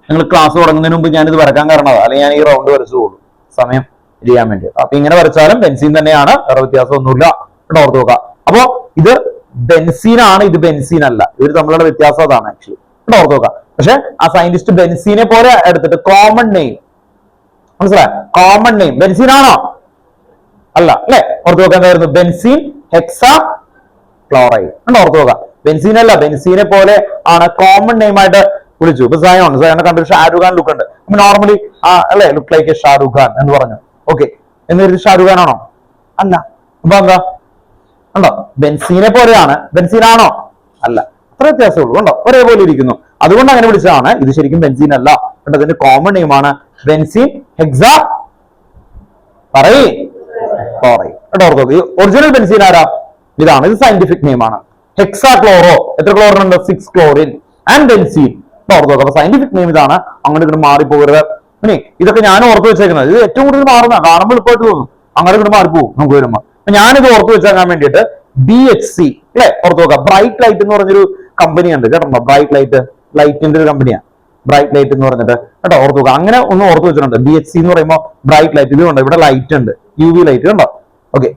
നിങ്ങൾ ക്ലാസ് തുടങ്ങുന്നതിന് മുമ്പ് ഞാനിത് വരക്കാൻ കാരണം അല്ലെങ്കിൽ ഞാൻ ഈ റൗണ്ട് വരച്ചു പോകും സമയം ചെയ്യാൻ വേണ്ടി. അപ്പൊ ഇങ്ങനെ വരച്ചാലും ബെൻസീൻ തന്നെയാണ്, വേറെ വ്യത്യാസമൊന്നുമില്ല കേട്ടോ, ഓർത്ത് നോക്കാം. അപ്പൊ ഇത് ബെൻസീൻ ആണ്, ഇത് ബെൻസീൻ അല്ല, ഇവർ തമ്മിലുള്ള വ്യത്യാസം അതാണ് ആക്ച്വലി കേട്ടോ, ഓർത്ത് നോക്കാം. പക്ഷെ ആ സയന്റിസ്റ്റ് ബെൻസീനെ പോലെ എടുത്തിട്ട് കോമൺ നെയിം, മനസ്സിലായോ, കോമൺ നെയിം ബെൻസീൻ ആണോ അല്ല അല്ലെ, ഓർത്ത് നോക്കാൻ എന്തായിരുന്നു, ബെൻസീൻ ഹെക്സാ ക്ലോറൈഡ് കണ്ടോ, ഓർത്ത് നോക്കാം. ബെൻസീൻ അല്ല, ബെൻസീനെ പോലെ ആണ് കോമൺ നെയിം ആയിട്ട് വിളിച്ചു. ഇപ്പൊ സയോനെ കണ്ടു ഷാരൂഖ് ഖാൻ ലുക്ക് ഉണ്ട്, നോർമലി അല്ലെ look like a Shahrukh Khan എന്ന് പറഞ്ഞു. ഓക്കെ, എന്ന് കരുതി ഷാരൂഖ് ഖാൻ ആണോ അല്ല. അപ്പൊ എന്താ കണ്ടോ, ബെൻസീനെ പോലെയാണ്, ബെൻസീൻ ആണോ അല്ല, അത്ര വ്യത്യാസമുള്ളൂ കണ്ടോ, ഒരേപോലെ ഇരിക്കുന്നു, അതുകൊണ്ട് അങ്ങനെ വിളിച്ചതാണ്. ഇത് ശരിക്കും ബെൻസീൻ അല്ല കേട്ടോ, ഇതിന്റെ കോമൺ നെയിം ആണ് ബെൻസീൻ ഹെക്സാ പറയ് ക്ലോറൈഡ് കേട്ടോ, ഓർത്തോ. ഒറിജിനൽ ബെൻസീൻ ആരാ, ഇതാണ്, ഇത് സയന്റിഫിക് നെയിം ആണ്. ഹെക്സാ ക്ലോറോ, എത്ര ക്ലോറിൻ ഉണ്ട്, 6 ക്ലോറിൻ ആൻഡ് ബെൻസീൻ ഓർത്തോ. അപ്പൊ സയന്റിഫിക് നെയിം ഇതാണ്, അങ്ങോട്ട് ഇങ്ങോട്ട് മാറിപ്പോകരുത്. പിന്നെ ഇതൊക്കെ ഞാൻ ഓർത്ത് വെച്ചേക്കുന്നത്, ഇത് ഏറ്റവും കൂടുതൽ മാറുന്ന കാണുമ്പോൾ എളുപ്പമായിട്ട് തോന്നും, അങ്ങോട്ട് ഇങ്ങോട്ട് മാറിപ്പോകും നമുക്ക് വരുമ്പോൾ. അപ്പൊ ഞാനിത് ഓർത്ത് വെച്ചേക്കാൻ വേണ്ടിയിട്ട് BHC അല്ലെ ഓർത്ത് നോക്കാം. ബ്രൈറ്റ് ലൈറ്റ് എന്ന് പറഞ്ഞൊരു കമ്പനി ഉണ്ട് കേട്ടോ, ബ്രൈറ്റ് ലൈറ്റ്, ലൈറ്റിന്റെ ഒരു കമ്പനിയാണ് ബ്രൈറ്റ് ലൈറ്റ് എന്ന് പറഞ്ഞിട്ട് കേട്ടോ, ഓർത്ത് നോക്കാം. അങ്ങനെ ഒന്ന് ഓർത്ത് വെച്ചിട്ടുണ്ട്. BHC എന്ന് പറയുമ്പോൾ ബ്രൈറ്റ് ലൈറ്റ്, ഇതുണ്ട്, ഇവിടെ ലൈറ്റ് ഉണ്ട്, UV ലൈറ്റ് കണ്ടോ. ഓക്കെ,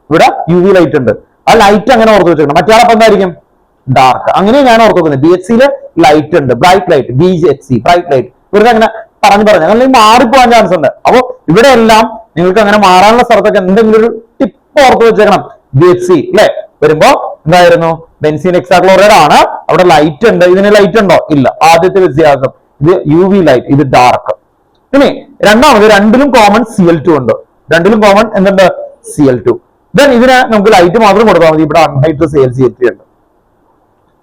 ഇവിടെ UV ലൈറ്റ് ഉണ്ട്, ആ ലൈറ്റ് അങ്ങനെ ഓർത്ത് വെച്ചിട്ടുണ്ട്. മറ്റേ എന്തായിരിക്കും, ഡാർക്ക്. അങ്ങനെ ഞാൻ ഓർത്ത് വെക്കുന്നത്. BHCയില് ലൈറ്റ് ഉണ്ട്, bright light, BHC bright light. ഇവർക്ക് അങ്ങനെ പറഞ്ഞു അങ്ങനെ മാറിപ്പോകാൻ ചാൻസ് ഉണ്ട്. അപ്പൊ ഇവിടെ എല്ലാം നിങ്ങൾക്ക് അങ്ങനെ മാറാനുള്ള സ്ഥലത്തൊക്കെ എന്തെങ്കിലും ഒരു ടിപ്പ് ഓർത്ത് വെച്ചേക്കണം. BHC അല്ലെ വരുമ്പോ എന്തായിരുന്നു, ബെൻസീൻ ഹെക്സാ ക്ലോറൈഡ് ആണ്, അവിടെ ലൈറ്റ് ഉണ്ട്, ഇതിന് ലൈറ്റ് ഉണ്ടോ ഇല്ല, ആദ്യത്തെ വ്യത്യാസം. ഇത് UV ലൈറ്റ്, ഇത് ഡാർക്ക്. പിന്നെ രണ്ടാമത് രണ്ടിലും കോമൺ Cl2 ഉണ്ട്, രണ്ടിലും കോമൺ എന്തുണ്ട്, Cl2. ദെൻ ഇതിന് നമുക്ക് ലൈറ്റ് മാത്രം കൊടുത്താൽ മതി, ഇവിടെ അൺഹൈഡ്രസ് Lc3 ഉണ്ട്,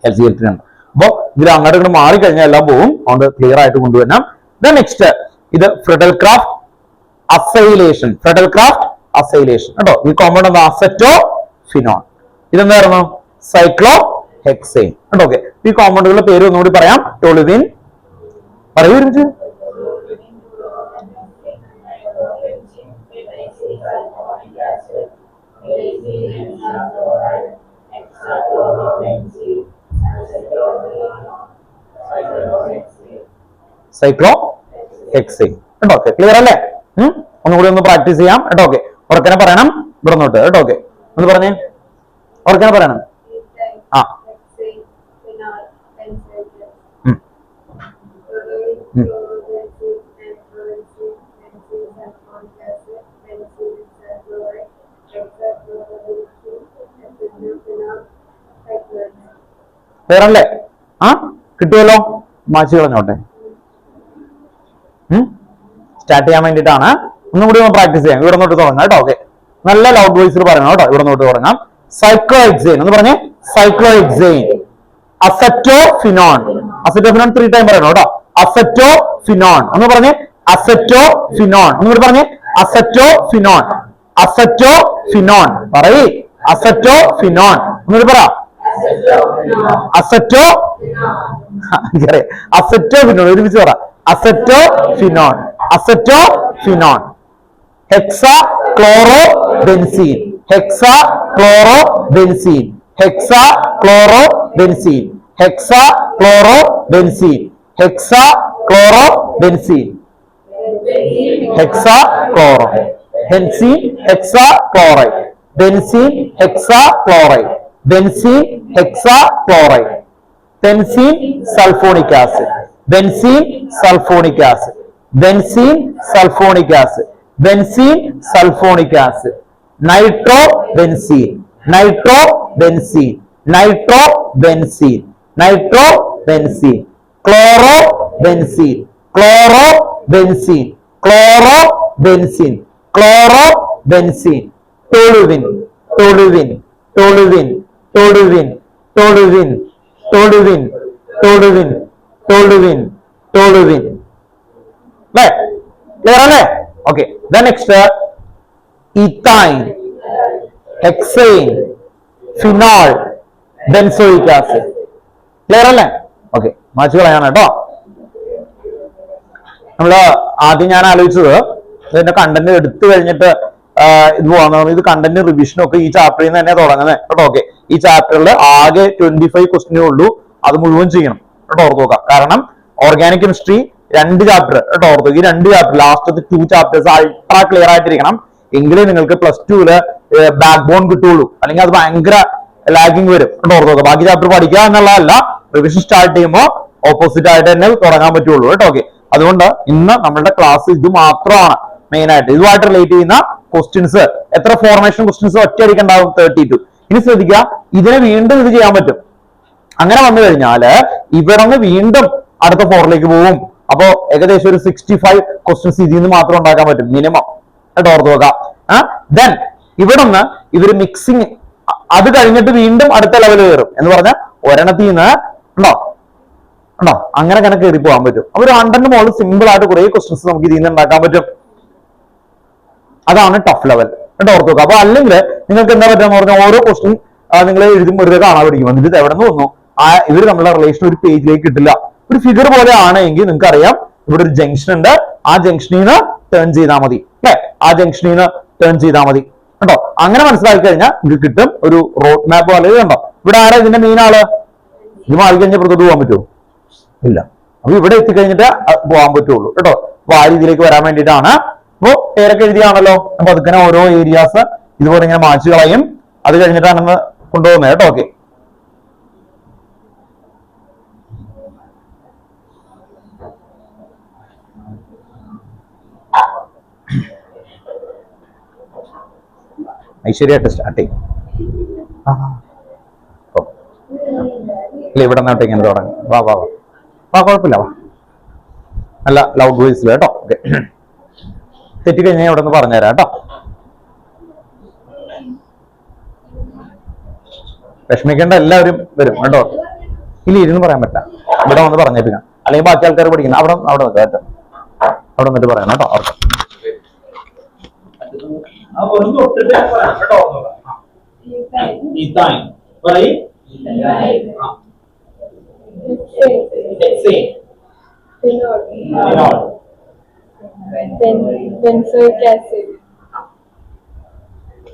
Lc3 ഉണ്ട്. അപ്പൊ ഇതിൽ അങ്ങോട്ട് ഇങ്ങോട്ട് മാറിക്കഴിഞ്ഞാൽ എല്ലാം പോകും, അതുകൊണ്ട് ക്ലിയർ ആയിട്ട് കൊണ്ടുവരണം. ദെൻ നെക്സ്റ്റ് ഇത് ഫ്രെഡൽക്രാഫ്റ്റ് അസൈലേഷൻ, ഫ്രെഡൽക്രാഫ്റ്റ് അസൈലേഷൻ കേട്ടോ. ഈ കോമ്പൗണ്ട് എന്താ, അസറ്റോ ഫിനോൺ. ഇതെന്തായിരുന്നു, സൈക്ലോ ഹെക്സൈൻ കേട്ടോ. ഓക്കെ, ഈ കോമ്പൗണ്ടുകളുടെ പേര് ഒന്നുകൂടി പറയാം. ടോളുവിൻ പറയൂ ഒരുമിച്ച്, സൈക്ലോ ഹെക്സൈൻ കേട്ടോ. ഓക്കെ, ക്ലിയർ അല്ലേ? ഒന്നുകൂടി ഒന്ന് പ്രാക്ടീസ് ചെയ്യാം കേട്ടോ. ഓക്കെ, ഉറക്കനെ പറയണം ഇവിടെ നോട്ട് കേട്ടോ. ഓക്കെ, ഒന്ന് പറഞ്ഞേ, ഉറക്കനെ പറയണം. ആ വേറല്ലേ, ആ കിട്ടുമല്ലോ, മാച്ച് കളഞ്ഞോട്ടെ. സ്റ്റാർട്ട് ചെയ്യാൻ വേണ്ടിയിട്ടാണ്, ഒന്നും കൂടി പ്രാക്ടീസ് ചെയ്യാം. ഇവിടെ നോട്ട് തുടങ്ങാം കേട്ടോ. ഓക്കെ, നല്ല ലൗഡ് വോയിസിൽ പറയണം കേട്ടോ. ഇവിടെ നോട്ട് തുടങ്ങാം. സൈക്ലോഹെക്സൈൻ എന്ന് പറഞ്ഞേ, സൈക്ലോഹെക്സൈൻ. അസറ്റോഫിനോൺ, അസറ്റോഫിനോൺ 3 ടൈം പറയണം കേട്ടോ. അസറ്റോഫിനോൺ എന്ന് പറഞ്ഞേ, അസറ്റോഫിനോൺ എന്ന് പറഞ്ഞേ, അസറ്റോഫിനോൺ, അസറ്റോഫിനോൺ പറയേ, അസറ്റോഫിനോൺ എന്നൊരു പറ, അസറ്റോഫിനോൺ ഒരുമിച്ച് പറ, acetophenone, acetophenone. Hexa chloro benzene, hexa chloro benzene, hexa chloro benzene, hexa chloro benzene, hexa chloro benzene, hexa chloro benzene, hexa chloride, benzene hexa chloride, benzene hexa chloride, benzene sulphonic acid, benzene sulphonic acid, benzene sulphonic acid, benzene sulphonic acid, nitro benzene, nitro benzene, nitro benzene, nitro benzene, chloro benzene, chloro benzene, chloro benzene, chloro benzene, toluene, toluene, toluene, toluene, toluene, toluene, toluene, toluene, toluene. അല്ലേ, clear അല്ലേ? Okay, next ഇഥൈൻ, hexyne, phenol, benzoic acid. Clear അല്ലേ? Okay, match കളയാണ് കേട്ടോ. നമ്മള് ആദ്യം ഞാൻ ആലോചിച്ചത് ഇതിന്റെ content എടുത്തു കഴിഞ്ഞിട്ട് ഇത് പോകാന്ന് ഇത് കണ്ടന്റ് റിവിഷനും ഒക്കെ ഈ ചാപ്റ്ററിൽ നിന്ന് തന്നെ തുടങ്ങുന്നത് കേട്ടോ. ഓക്കെ, ഈ ചാപ്റ്ററിൽ ആകെ 25 ക്വസ്റ്റിനേ ഉള്ളൂ, അത് മുഴുവൻ ചെയ്യണം കേട്ടോ. ഓർത്ത് നോക്കാം. കാരണം ഓർഗാനിക് കെമിസ്ട്രി 2 ചാപ്റ്റർ കേട്ടോ. ഓർത്ത് ഈ 2 ചാപ്റ്റർ ലാസ്റ്റത്തെ 2 ചാപ്റ്റേഴ്സ് അൾട്രാ ക്ലിയർ ആയിട്ടിരിക്കണം. എങ്കിലേ നിങ്ങൾക്ക് +2 ബാക്ക് ബോൺ കിട്ടുള്ളൂ. അല്ലെങ്കിൽ അത് ഭയങ്കര ലാഗിങ് വരും കേട്ടോ. ഓർത്ത് നോക്കാം. ബാക്കി ചാപ്റ്റർ പഠിക്കുക എന്നുള്ളതല്ല, റിവിഷൻ സ്റ്റാർട്ട് ചെയ്യുമ്പോൾ ഓപ്പോസിറ്റ് ആയിട്ട് തന്നെ തുടങ്ങാൻ പറ്റുള്ളൂ കേട്ടോ. ഓക്കെ, അതുകൊണ്ട് ഇന്ന് നമ്മളുടെ ക്ലാസ് ഇത് മാത്രമാണ് മെയിൻ ആയിട്ട്. ഇതുമായിട്ട് റിലേറ്റ് ചെയ്യുന്ന ക്വസ്റ്റ്യൻസ് എത്ര ഫോർമേഷൻ ക്വസ്റ്റ്യൻസ് ഒറ്റയടിക്കുണ്ടാവും 32. ഇനി ശ്രദ്ധിക്കുക, ഇതിനെ വീണ്ടും ഇത് ചെയ്യാൻ പറ്റും. അങ്ങനെ വന്നു കഴിഞ്ഞാല് ഇവിടെ നിന്ന് വീണ്ടും അടുത്ത 4ലേക്ക് പോകും. അപ്പോ ഏകദേശം ഒരു 65 ക്വസ്റ്റ്യൻസ് ഇതിൽ നിന്ന് മാത്രം ഉണ്ടാക്കാൻ പറ്റും മിനിമം കേട്ടോ. ഓർത്ത് നോക്കാം. ദെൻ ഇവിടെ നിന്ന് ഇവര് മിക്സിങ്, അത് കഴിഞ്ഞിട്ട് വീണ്ടും അടുത്ത ലെവൽ കയറും എന്ന് പറഞ്ഞാൽ ഒരെണ്ണത്തിൽ നിന്ന് ഉണ്ടോ അങ്ങനെ കയറി പോകാൻ പറ്റും. അപ്പൊ ഒരു 100 മോളിൽ സിമ്പിൾ ആയിട്ട് കുറെ ക്വസ്റ്റ്യൻസ് നമുക്ക് ഇതിൽ നിന്ന് ഉണ്ടാക്കാൻ പറ്റും. അതാണ് ടഫ് ലെവൽ കേട്ടോ. ഓർത്ത് നോക്കുക. അപ്പൊ അല്ലെങ്കിൽ നിങ്ങൾക്ക് എന്താ പറ്റുക പറഞ്ഞാൽ ഓരോ ക്വസ്റ്റ്യൻ നിങ്ങൾ എഴുതും വെറുതെ കാണാൻ പഠിക്കും. എന്നിട്ട് ഇത് എവിടെ നിന്ന് വന്നു, ഇവർ തമ്മിലുള്ള റിലേഷൻ ഒരു പേജിലേക്ക് കിട്ടില്ല. ഒരു ഫിഗർ പോലെ ആണെങ്കിൽ നിങ്ങൾക്ക് അറിയാം ഇവിടെ ഒരു ജംഗ്ഷൻ ഉണ്ട്, ആ ജംഗ്ഷനിൽ നിന്ന് ടേൺ ചെയ്താൽ മതി അല്ലെ, ആ ജംഗ്ഷനിൽ നിന്ന് ടേൺ ചെയ്താൽ മതി കേട്ടോ. അങ്ങനെ മനസ്സിലാക്കി കഴിഞ്ഞാൽ ഇത് കിട്ടും ഒരു റോഡ് മാപ്പ് പോലെ. കണ്ടോ ഇവിടെ ആരാ ഇതിന്റെ മെയിൻ ആള്? ഇത് മാറി കഴിഞ്ഞാൽ പുറത്തോട്ട് പോകാൻ പറ്റുമോ? ഇല്ല. അപ്പൊ ഇവിടെ എത്തിക്കഴിഞ്ഞിട്ട് പോകാൻ പറ്റുള്ളൂ കേട്ടോ. അപ്പൊ ആ രീതിയിലേക്ക് വരാൻ വേണ്ടിയിട്ടാണ്. അപ്പോ പേരൊക്കെ എഴുതിയാണല്ലോ. അപ്പൊ അതിങ്ങനെ ഓരോ ഏരിയാസ് ഇതുപോലെ ഇങ്ങനെ മാച്ച് കളയും. അത് കഴിഞ്ഞിട്ടാണ് കൊണ്ടുപോകുന്നത് കേട്ടോ. ഓക്കെ, ഐശ്വര്യായിട്ട് സ്റ്റാർട്ട് ചെയ്യും. ഇല്ല, ഇവിടെ നിന്നോട്ട് ഇങ്ങനെ തുടങ്ങി. വാ വാ വാ വാ, കുഴപ്പമില്ല, വാ. നല്ല ലൗഡ് വോയിസിൽ കേട്ടോ. ഓക്കെ, തെറ്റിക്കഴിഞ്ഞാൽ ഇവിടെ നിന്ന് പറഞ്ഞുതരാം കേട്ടോ. വിഷമിക്കേണ്ട, എല്ലാവരും വരും കേട്ടോ. ഇല്ല, ഇരുന്ന് പറയാൻ പറ്റില്ല, ഇവിടെ വന്ന് പറഞ്ഞേപ്പിക്കാം. അല്ലെങ്കിൽ ബാക്കി ആൾക്കാർ പഠിക്കണം. അവിടെ നിൽക്കാം കേട്ടോ, അവിടെ വന്നിട്ട് പറയണം കേട്ടോ. Okay, benzoic acid,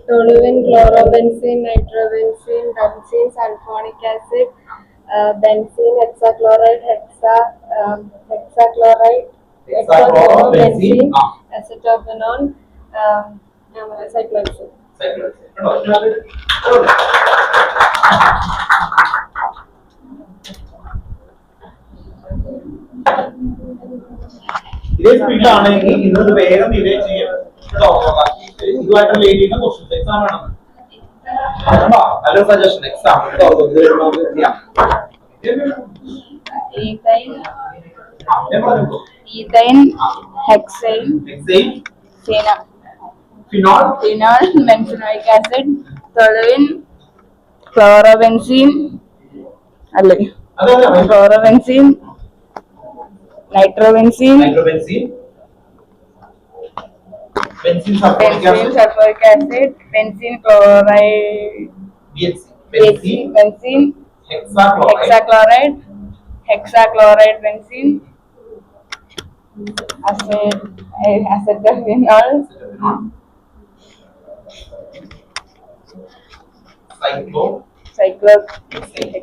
toluene, chlorobenzene, nitrobenzene, benzene, sulfonic acid, benzene, hexachloride, hexachloride, hexachlorobenzene, acetophenone, cyclohexane. ഇതേ സ്പീഡിലാണെങ്കിൽ ഇന്നത് വേഗം ഇതേ ചെയ്യും കേട്ടോ. ഇതുമായിട്ട് റിലേറ്റ് ചെയ്യുന്ന ക്വസ്റ്റ്യൻസ് എക്സാം ആണ്. നല്ല സജഷൻ എക്സാം കേട്ടോ. Ethane, hexane, phenol, benzenoic acid, toluene, chlorobenzene, chlorobenzene, nitrobenzene, benzene, sulfuric acid, benzene chloride, benzene, hexachloride, benzene, acetophenol, cyclohexane.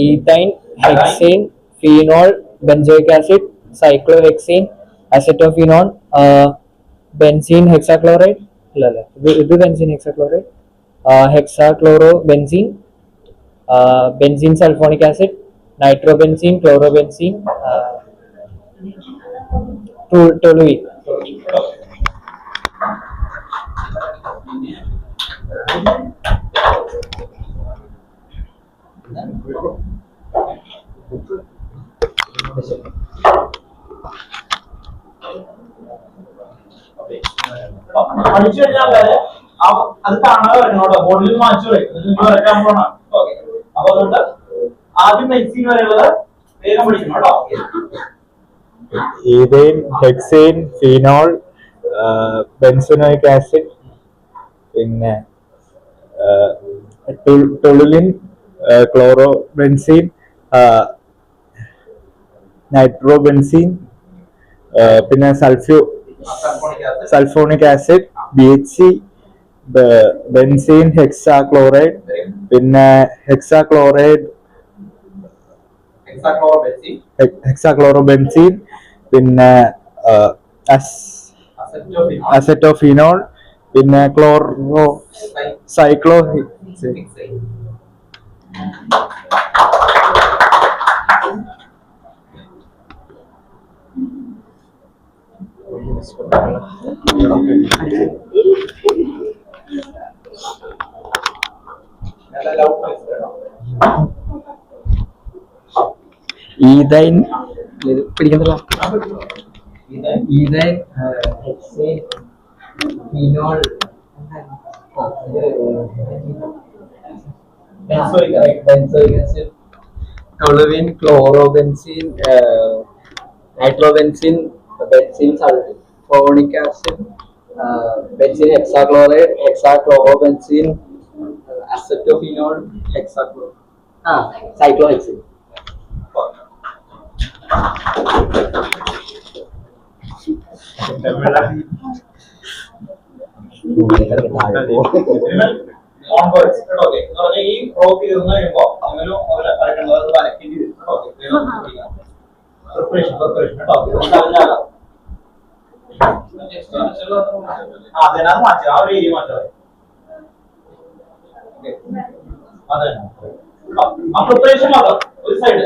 Ethane, hexane, phenol, benzoic acid, cyclohexane, acetophenone, benzene hexachloride, ഇത് benzene hexachloride, hexachlorobenzene, benzene sulfonic acid, nitrobenzene, chlorobenzene, toluene. പഠിച്ചു കഴിഞ്ഞാൽ അത് കാണാതെ വരണോട്ടോ. ബോർഡിൽ മാറ്റി വരയ്ക്കാൻ പോകണം. Okay, അപ്പൊ അതുകൊണ്ട് ആദ്യം ബെൻസീൻ വരെയുള്ളത് വേഗം പഠിക്കണം കേട്ടോ. Ethyne, hexane, phenol, benzoic acid, പിന്നെ toluene, chlorobenzene, nitrobenzene, പിന്നെ sulphonic acid, BHC, benzene hexachloride, പിന്നെ ഹെക്സാക്ലോറോബെൻസീൻ, പിന്നെ അസറ്റോഫിനോൾ, പിന്നെ സൈക്ലോ ഈഥൈൻ പിടിക്കണ്ടല്ലോ. Ethyne, hexane, phenol, benzoic acid, toluene, chlorobenzene, nitrobenzene, benzene sulphonic acid, benzene hexachloride, hexachlorobenzene, acetophenone, cyclohexene. ഈ rock ഇരുന്ന് കഴിയുമ്പോ അങ്ങനെ വരയ്ക്കേണ്ടത് വരയ്ക്കേണ്ടി വരും. പ്രിപ്പറേഷൻ അതിനകത്ത് മാറ്റി ആ ഒരു ഏരിയ മാറ്റാം. അതെ ആ പ്രിപ്പറേഷൻ മാത്രം ഒരു side.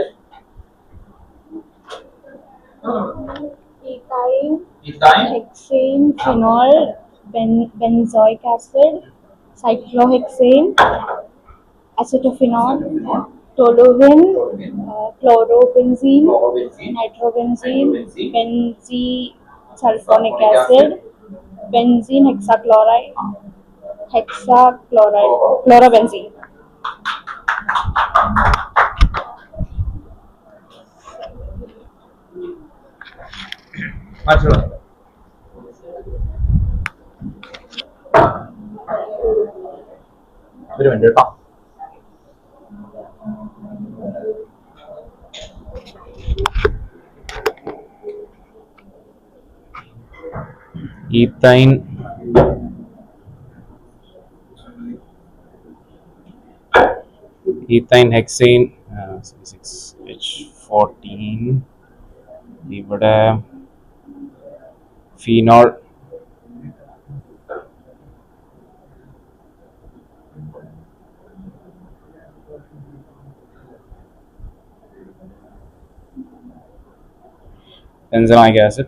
Ethyl, hexane, phenol, benzoic acid, cyclohexane, acetophenol, toluene, chlorobenzene, nitrobenzene, benzene sulfonic acid, benzene hexachloride, chlorobenzene. ഒരു മിനിറ്റ് കേട്ടോ. ഈത്തൈൻ, ഹെക്സൈൻ, H14, ഇവിടെ ഫീനോൾ, benzenoic acid,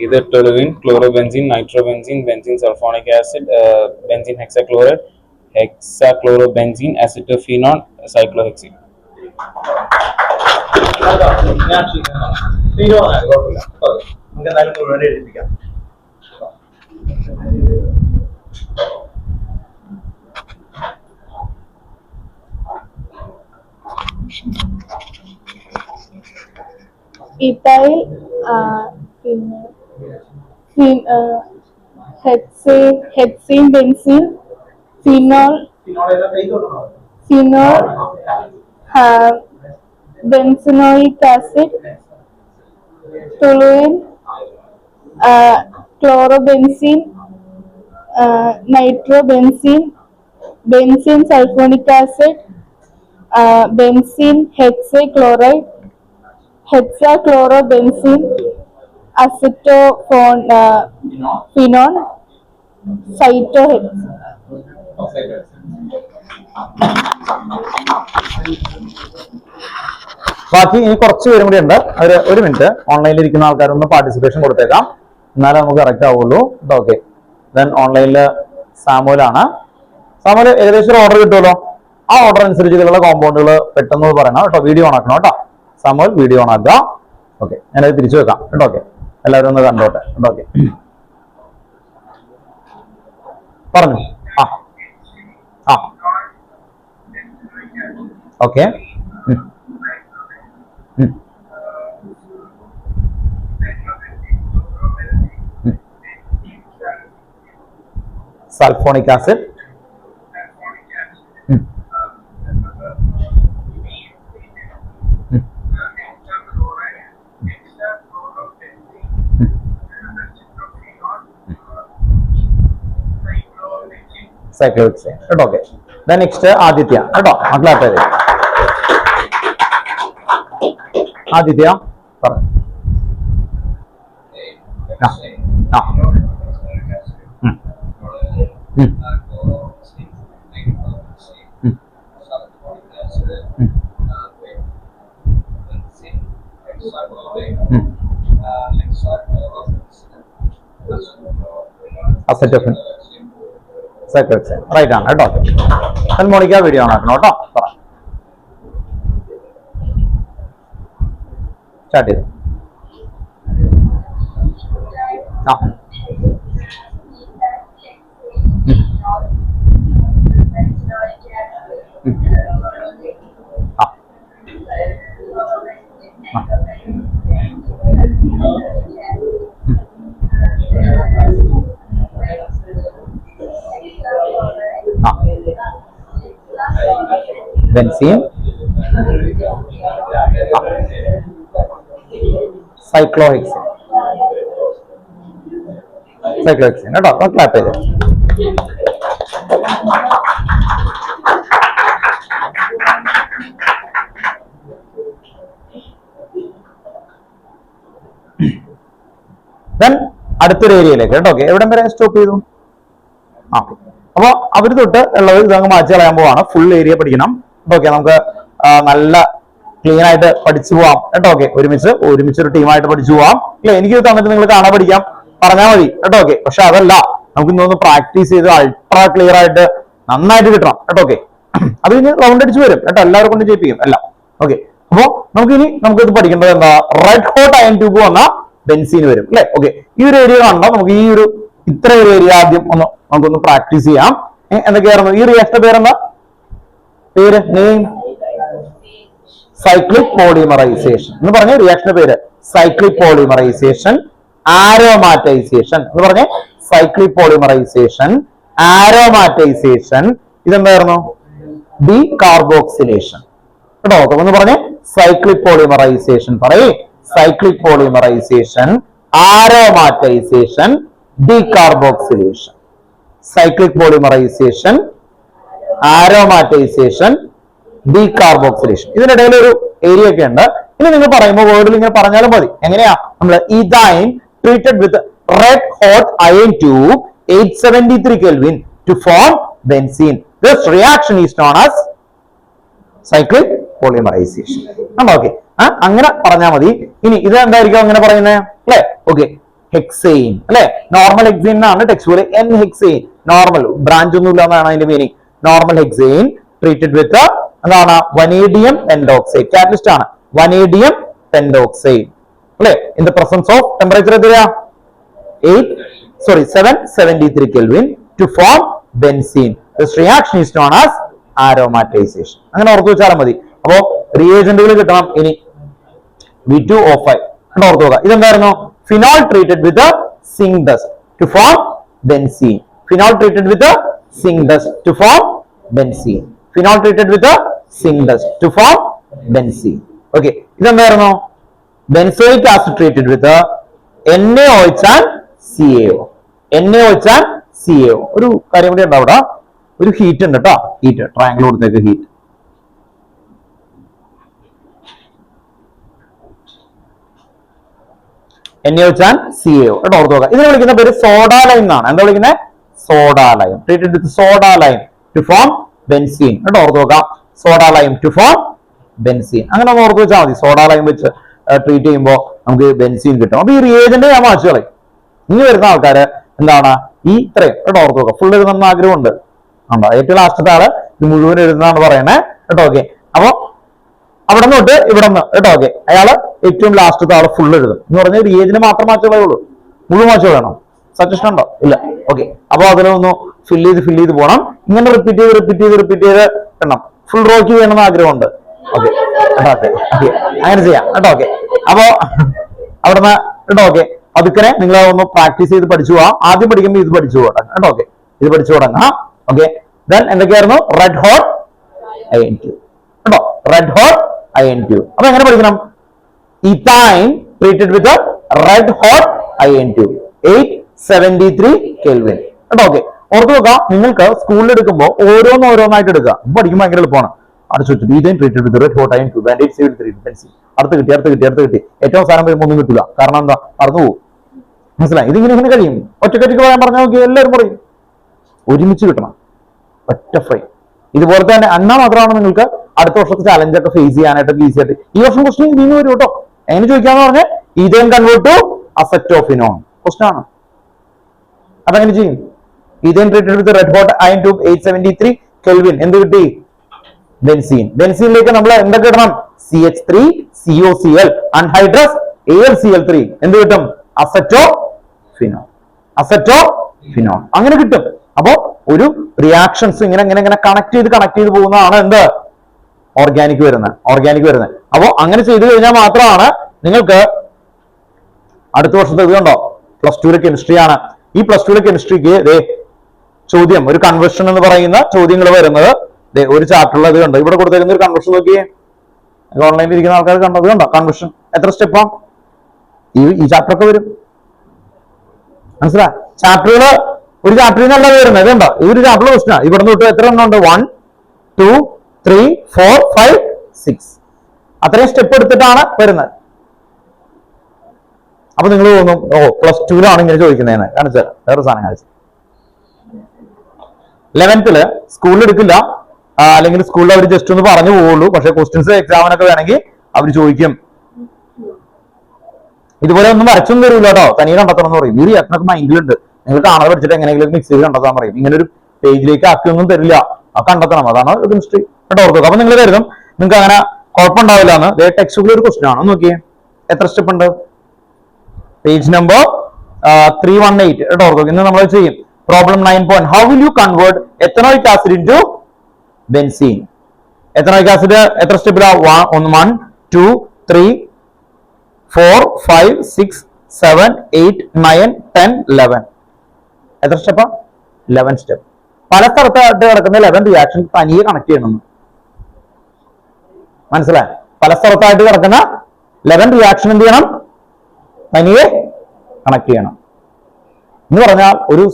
ഇത് toluene, chlorobenzene, nitrobenzene, benzene sulfonic acid, benzene hexachloride, hexachlorobenzene, acetophenol, cyclohexene. നമുക്ക് എന്തായാലും മുഴുവൻ എഴുതിപ്പിക്കാം. Ethyl, hexane, benzene, phenol, benzenoic acid, toluene, chlorobenzene, nitrobenzene, benzene sulfonic acid, benzene hexachloride, hexachlorobenzene, acetophenol, cyclohexane. ബാക്കി ഇനി കുറച്ച് പേരും കൂടി ഉണ്ട്. ഒരു മിനിറ്റ്, ഓൺലൈനിൽ ഇരിക്കുന്ന ആൾക്കാരൊന്ന് പാർട്ടിസിപ്പേഷൻ കൊടുത്തേക്കാം, എന്നാലേ നമുക്ക് കറക്റ്റ് ആവുള്ളൂ. ഓക്കെ, ദെൻ ഓൺലൈനില് സാമുലാണ്. സാമുല് ഏകദേശം ഒരു ഓർഡർ കിട്ടുമല്ലോ. ആ ഓർഡർ അനുസരിച്ച് ഇതിലുള്ള കോമ്പൗണ്ടുകൾ പെട്ടെന്ന് പറയണം കേട്ടോ. വീഡിയോ ഓൺ ആക്കണം കേട്ടോ. സാമുൽ വീഡിയോ ഓൺ ആക്കുക. ഓക്കെ, ഞാനത് തിരിച്ചു വെക്കാം കേട്ടോ. ഓക്കെ, എല്ലാവരും ഒന്ന് കണ്ടോട്ടെ കേട്ടോ. ഓക്കെ, പറഞ്ഞു. ആ ഓക്കെ. സൾഫോണിക് ആസിഡ്, സൈക്ലോഹെക്സേൻ കേട്ടോ. ഓക്കെ. നെക്സ്റ്റ് ആദിത്യ കേട്ടോ. മക്കളെ പേര് ആദിത്യ പറഞ്ഞു. അസറ്റോഫിൻ, സൈക്ലോഹെക്സേൻ റൈറ്റ് ആണ് കേട്ടോ. സൽമോണിക്ക വീഡിയോ ആണ് കേട്ടോ. സ്റ്റാർട്ട് ചെയ്തു. ബെൻസീൻ, സൈക്ലോഹെക്സേൻ, സൈക്ലോഹെക്സേൻ കേട്ടോ. ക്ലാപ്പ് ചെയ്ത്. അടുത്തൊരു ഏരിയയിലേക്ക് കേട്ടോ. ഓക്കെ. എവിടം വരെ സ്റ്റോപ്പ് ചെയ്തു? അപ്പൊ അവര് തൊട്ട് ഉള്ളത് ഇതങ്ങ് മാറ്റി കളയാൻ പോവാണ്. ഫുൾ ഏരിയ പഠിക്കണം. ഓക്കെ. നമുക്ക് നല്ല ക്ലീൻ ആയിട്ട് പഠിച്ചു പോവാം കേട്ടോ. ഓക്കെ. ഒരുമിച്ച് ഒരു ടീമായിട്ട് പഠിച്ചു പോവാം അല്ലെ. എനിക്ക് തന്നിട്ട് നിങ്ങൾ കാണാൻ പഠിക്കാം പറഞ്ഞാൽ മതി കേട്ടോ. ഓക്കെ. പക്ഷെ അതല്ല, നമുക്ക് ഇന്നൊന്ന് പ്രാക്ടീസ് ചെയ്ത് അൾട്രാ ക്ലിയർ ആയിട്ട് നന്നായിട്ട് കിട്ടണം കേട്ടോ. ഓക്കെ. അത് കഴിഞ്ഞ് റൗണ്ട് അടിച്ച് വരും കേട്ടോ. എല്ലാവരും കൊണ്ട് ചെയ്യിപ്പിക്കും എല്ലാം. ഓക്കെ. അപ്പോ നമുക്കിത് പഠിക്കേണ്ടത് എന്താ? റെഡ് ഹോട്ട് അയൺ ട്യൂബ് വന്ന ബെൻസീൻ വരും അല്ലെ. ഓക്കെ. ഈ ഒരു ഏരിയ കാണണ്ട. നമുക്ക് ഇത്ര ഒരു ഏരിയ ആദ്യം നമുക്കൊന്ന് പ്രാക്ടീസ് ചെയ്യാം. എന്തൊക്കെയായിരുന്നു ഈ റിയാക്ഷന്റെ പേരെന്താ? പേര് നെയിം സൈക്ലിക് പോളിമറൈസേഷൻ എന്ന് പറഞ്ഞ റിയാക്ഷന്റെ പേര്. സൈക്ലിക് പോളിമറൈസേഷൻ, ആരോമാറ്റൈസേഷൻ എന്ന് പറഞ്ഞ സൈക്ലിക് പോളിമറൈസേഷൻ, ആരോമാറ്റൈസേഷൻ. ഇതെന്തായിരുന്നു? ഡീകാർബോക്സിലേഷൻ കേട്ടോ. എന്ന് പറഞ്ഞ സൈക്ലിക് പോളിമറൈസേഷൻ പറയേ. Cyclic polymerization, aromatization, decarboxylation. Cyclic polymerization, aromatization, decarboxylation. ഇതിനിടയിൽ ഒരു ഏരിയ ഒക്കെ ഉണ്ട്. ഇനി നിങ്ങൾ പറയുമ്പോൾ വേർഡിൽ ഇങ്ങനെ പറഞ്ഞാലും മതി. എങ്ങനെയാ? നമ്മൾ ഇഥൈൻ treated with red hot iron tube 873 Kelvin to form benzene. This reaction is known as cyclic polymerization. Okay. അങ്ങനെ പറഞ്ഞാൽ മതി. ഇനി ഇത് എന്തായിരിക്കും അങ്ങനെ പറയുന്നത് അല്ലെ? ഓക്കെ. ഹെക്സെയിൻ അല്ലെ. നോർമൽ ഹെക്സെയിൻ എന്നാണ് ടെക്സ്റ്റ് പോലെ. എൻ ഹെക്സെയിൻ നോർമൽ, ബ്രാഞ്ച് ഒന്നുമില്ല എന്നാണ് അതിന്റെ meaning. Normal hexane treated with എന്താണ്? Vanadium pentoxide. കാറ്റലിസ്റ്റ് ആണ് വനേഡിയം പെന്റോക്സൈഡ് അല്ലെ. In the presence of temperature എത്രയാ? 773 Kelvin to form benzene. This reaction is known as aromatization. അങ്ങനെ ഓർത്തു വെച്ചാൽ മതി. അപ്പോ റിയേജന്റുകൾ കിട്ടണം. ഇനി V2O5 ഓർത്തു നോക്കുക. ഇതെന്തായിരുന്നു? Phenol treated with zinc dust to form benzene. Phenol treated with zinc dust to form benzene. Phenol treated with zinc dust to form benzene. Okay. ഇതെന്തായിരുന്നു? Benzoic acid treated with NaOH and CaO. NaOH and CaO. ഒരു കാര്യം കൂടി ഉണ്ട് അവിടെ. ഒരു heat ഉണ്ട് കേട്ടോ. Heat triangle കൊടുത്തേക്ക് ഹീറ്റ്. NaOH and CaO കേട്ടോ. ഓർത്ത് നോക്കുക. ഇതിനെ വിളിക്കുന്ന പേര് സോഡ ലൈം എന്നാണ്. എന്താ വിളിക്കുന്നത്? Soda lime. Treated with soda lime to form benzene കേട്ടോ. ഓർത്ത് നോക്കുക. Soda lime to form benzene. അങ്ങനെ ഒന്ന് ഓർത്ത് വെച്ചാൽ മതി. സോഡ ലൈം വെച്ച് ട്രീറ്റ് ചെയ്യുമ്പോൾ നമുക്ക് ബെൻസീൻ കിട്ടും. അപ്പൊ ഈ റിയേജന്റ് ഞാൻ മാറ്റി കളയും. ഇനി വരുന്ന ആൾക്കാര് എന്താണ്? ഈ ഇത്രയും കേട്ടോ. ഓർത്ത് നോക്കുക. ഫുൾ എഴുതണമെന്ന് ആഗ്രഹമുണ്ട്. ഏറ്റവും ലാസ്റ്റത്തെ ആള് ഇത് മുഴുവൻ എഴുതുന്നതാണ് പറയണേ കേട്ടോ. ഓക്കെ. അപ്പൊ അവിടെ നിന്ന് തൊട്ട് ഇവിടെ നിന്ന് കേട്ടോ. ഓക്കെ. അയാള് ഏറ്റവും ലാസ്റ്റത്തെ ആള് ഫുൾ എഴുതും എന്ന് പറഞ്ഞാൽ റിയേജന്റ് മാത്രം മാറ്റുള്ളൂ. മുഴുവൻ മാറ്റം വേണം. സജഷൻ ഉണ്ടോ? ഇല്ല. ഓക്കെ. അപ്പൊ അതിലൊന്ന് ഫില്ല് ചെയ്ത് പോകണം. ഇങ്ങനെ റിപ്പീറ്റ് ചെയ്ത് എണ്ണം ഫുൾ റോക്ക് ചെയ്യണമെന്ന് ആഗ്രഹമുണ്ട്. ഓക്കെ അങ്ങനെ ചെയ്യാം കേട്ടോ. ഓക്കെ അപ്പോ അവിടുന്ന് കേട്ടോ. ഓക്കെ അതുക്കനെ നിങ്ങൾ ഒന്ന് പ്രാക്ടീസ് ചെയ്ത് പഠിച്ചു പോവാം. ആദ്യം പഠിക്കുമ്പോൾ ഇത് പഠിച്ചു പോകണം കേട്ടോ. ഓക്കെ ഇത് പഠിച്ചു തുടങ്ങാം. ഓക്കെ ദെൻ എന്തൊക്കെയായിരുന്നു? റെഡ് ഹോട്ട് INTU കേട്ടോ. Red hot INTU. അപ്പൊ എങ്ങനെ പഠിക്കണം? ഇഥൈൻ treated with red hot INTU 873 Kelvin കേട്ടോ. ഓക്കെ ഓർത്ത് നോക്കാം. നിങ്ങൾക്ക് സ്കൂളിൽ എടുക്കുമ്പോൾ ഓരോന്നായിട്ട് എടുക്കുക. പഠിക്കുമ്പോൾ ഭയങ്കര എളുപ്പമാണ്. അടുത്ത് വെച്ചിട്ട് ഇഥൈൻ treated with red hot INTU 873 Kelvin. അടുത്ത് കിട്ടി. ഏറ്റവും അവസാനം വരുമ്പോൾ ഒന്നും കിട്ടില്ല. കാരണം എന്താ? മറന്നു പോകും. മനസ്സിലായി? ഇതിങ്ങനെ കഴിയും. ഒറ്റക്കൊറ്റക്ക് പറയാൻ പറഞ്ഞാൽ നോക്കി എല്ലാവരും പറയും. ഒരുമിച്ച് കിട്ടണം. ഒറ്റ ഫ്രെയിം. ഇതുപോലെ തന്നെ എന്നാൽ മാത്രമാണ് നിങ്ങൾക്ക് അടുത്ത വർഷത്തെ ചാലഞ്ച് ഒക്കെ ഫേസ് ചെയ്യാനായിട്ട് ഈസി ആയിട്ട്. ഈ വർഷം ക്വസ്റ്റ്യൻ ഇതിന് വരും കേട്ടോ. എങ്ങനെ ചോദിക്കാന്ന് പറഞ്ഞാൽ ഇഥൈൻ കൺവേർട്ട് ടു അസറ്റോഫിനോൺ ക്വസ്റ്റ്യൻ ആണ്. അപ്പൊ എങ്ങനെ ചെയ്യും? ഇഥൈൻ treated with red hot INTU 873 Kelvin. എന്ത് കിട്ടി? ബെൻസീൻ. ബെൻസീനിലേക്ക് നമ്മൾ എന്തൊക്കെ ഇടണം? CH3 COCl അൺഹൈഡ്രസ് AlCl3 എന്ത് കിട്ടും? അസറ്റോഫിനോൺ. അങ്ങനെ കിട്ടും. അപ്പോ ഒരു റിയാക്ഷൻസ് ഇങ്ങനെ കണക്ട് ചെയ്ത് പോകുന്നതാണ് എന്ത്? ഓർഗാനിക് വരുന്നത്. അപ്പോ അങ്ങനെ ചെയ്തു കഴിഞ്ഞാൽ മാത്രമാണ് നിങ്ങൾക്ക് അടുത്ത വർഷത്തെ ഇത് കണ്ടോ +2 കെമിസ്ട്രി ആണ്. ഈ +2 കെമിസ്ട്രിക്ക് ചോദ്യം ഒരു കൺവേർഷൻ എന്ന് പറയുന്ന ചോദ്യങ്ങൾ വരുന്നത് ഒരു ചാപ്റ്ററിൽ അത് കണ്ടോ. ഇവിടെ കൊടുത്തേക്കുന്ന ഒരു കൺവേർഷൻ നോക്കിയേ. ഓൺലൈനിൽ ഇരിക്കുന്ന ആൾക്കാർ കണ്ടത് കണ്ടോ? കൺവേർഷൻ എത്ര സ്റ്റെപ്പാ? ഈ ചാപ്റ്റർ ഒക്കെ വരും. മനസ്സിലായി? ചാപ്റ്ററുകൾ ഒരു ചാപ്റ്ററിൽ നിന്നല്ല വരുന്നത്. കണ്ടോ ഈ ഒരു ചാപ്റ്റർ ക്വസ്റ്റ്യൻ ആണ്. ഇവിടെ നിന്ന് തൊട്ട് എത്ര എണ്ണം ഉണ്ട്? 1 2 3 4 5 6 അത്രയും സ്റ്റെപ്പ് എടുത്തിട്ടാണ് വരുന്നത്. അപ്പൊ നിങ്ങൾ തോന്നും +2 ഇങ്ങനെ ചോദിക്കുന്നതെന്ന്. കാണിച്ചാൽ വേറെ സാധനം കാണിച്ചു. 11th സ്കൂളിൽ എടുക്കില്ല, അല്ലെങ്കിൽ സ്കൂളിൽ അവർ ജസ്റ്റ് ഒന്ന് പറഞ്ഞു പോവുള്ളൂ. പക്ഷെ ക്വസ്റ്റ്യൻസ് എക്സാമിനൊക്കെ വേണമെങ്കിൽ അവർ ചോദിക്കും. ഇതുപോലെ ഒന്നും വരച്ചൊന്നും തരൂല കേട്ടോ. തനിയെ കണ്ടെത്തണം എന്ന് പറയും. ഈ റിയാക്ഷനൊക്കെ മൈൻഡിലുണ്ട്. നിങ്ങൾ കാണാതെ പഠിച്ചിട്ട് എങ്ങനെയെങ്കിലും മിക്സ് ചെയ്ത് കണ്ടെത്താൻ പറയും. ഇങ്ങനെ ഒരു പേജിലേക്ക് ആക്കിയൊന്നും തരില്ല. അത് കണ്ടെത്തണം. അതാണ് കെമിസ്ട്രി കേട്ടോ. ഓർക്കുക. അപ്പൊ നിങ്ങൾ കരുതും നിങ്ങൾക്ക് അങ്ങനെ കുഴപ്പമുണ്ടാവില്ല എന്ന്. ടെക്സ്റ്റ് ബുക്കിൽ ഒരു ക്വസ്റ്റ്യൻ ആണ്. നോക്കിയേ എത്ര സ്റ്റെപ്പ് ഉണ്ട്? പേജ് നമ്പർ 318 കേട്ടോ. ഓർക്കുക. ഇന്ന് നമ്മൾ ചെയ്യും problem 9. How will you convert ethanoic acid into benzene? Ethanoic acid എത്ര സ്റ്റെപ്പിലാ? 1 2 3 4 5 6 7 8 9 10 11. എത്ര സ്റ്റെപ്പാ? 11 സ്റ്റെപ്പ്. പല സ്ഥലത്തായിട്ട് കിടക്കുന്ന 11 റിയാക്ഷൻ തനിയെ കണക്ട് ചെയ്യണം. മനസ്സിലായി? പല സ്ഥലത്തായിട്ട് കിടക്കുന്ന 11 റിയാക്ഷൻ എന്ത് ചെയ്യണം? തനിയെ കണക്ട് ചെയ്യണം എന്ന് പറഞ്ഞാൽ ഒരു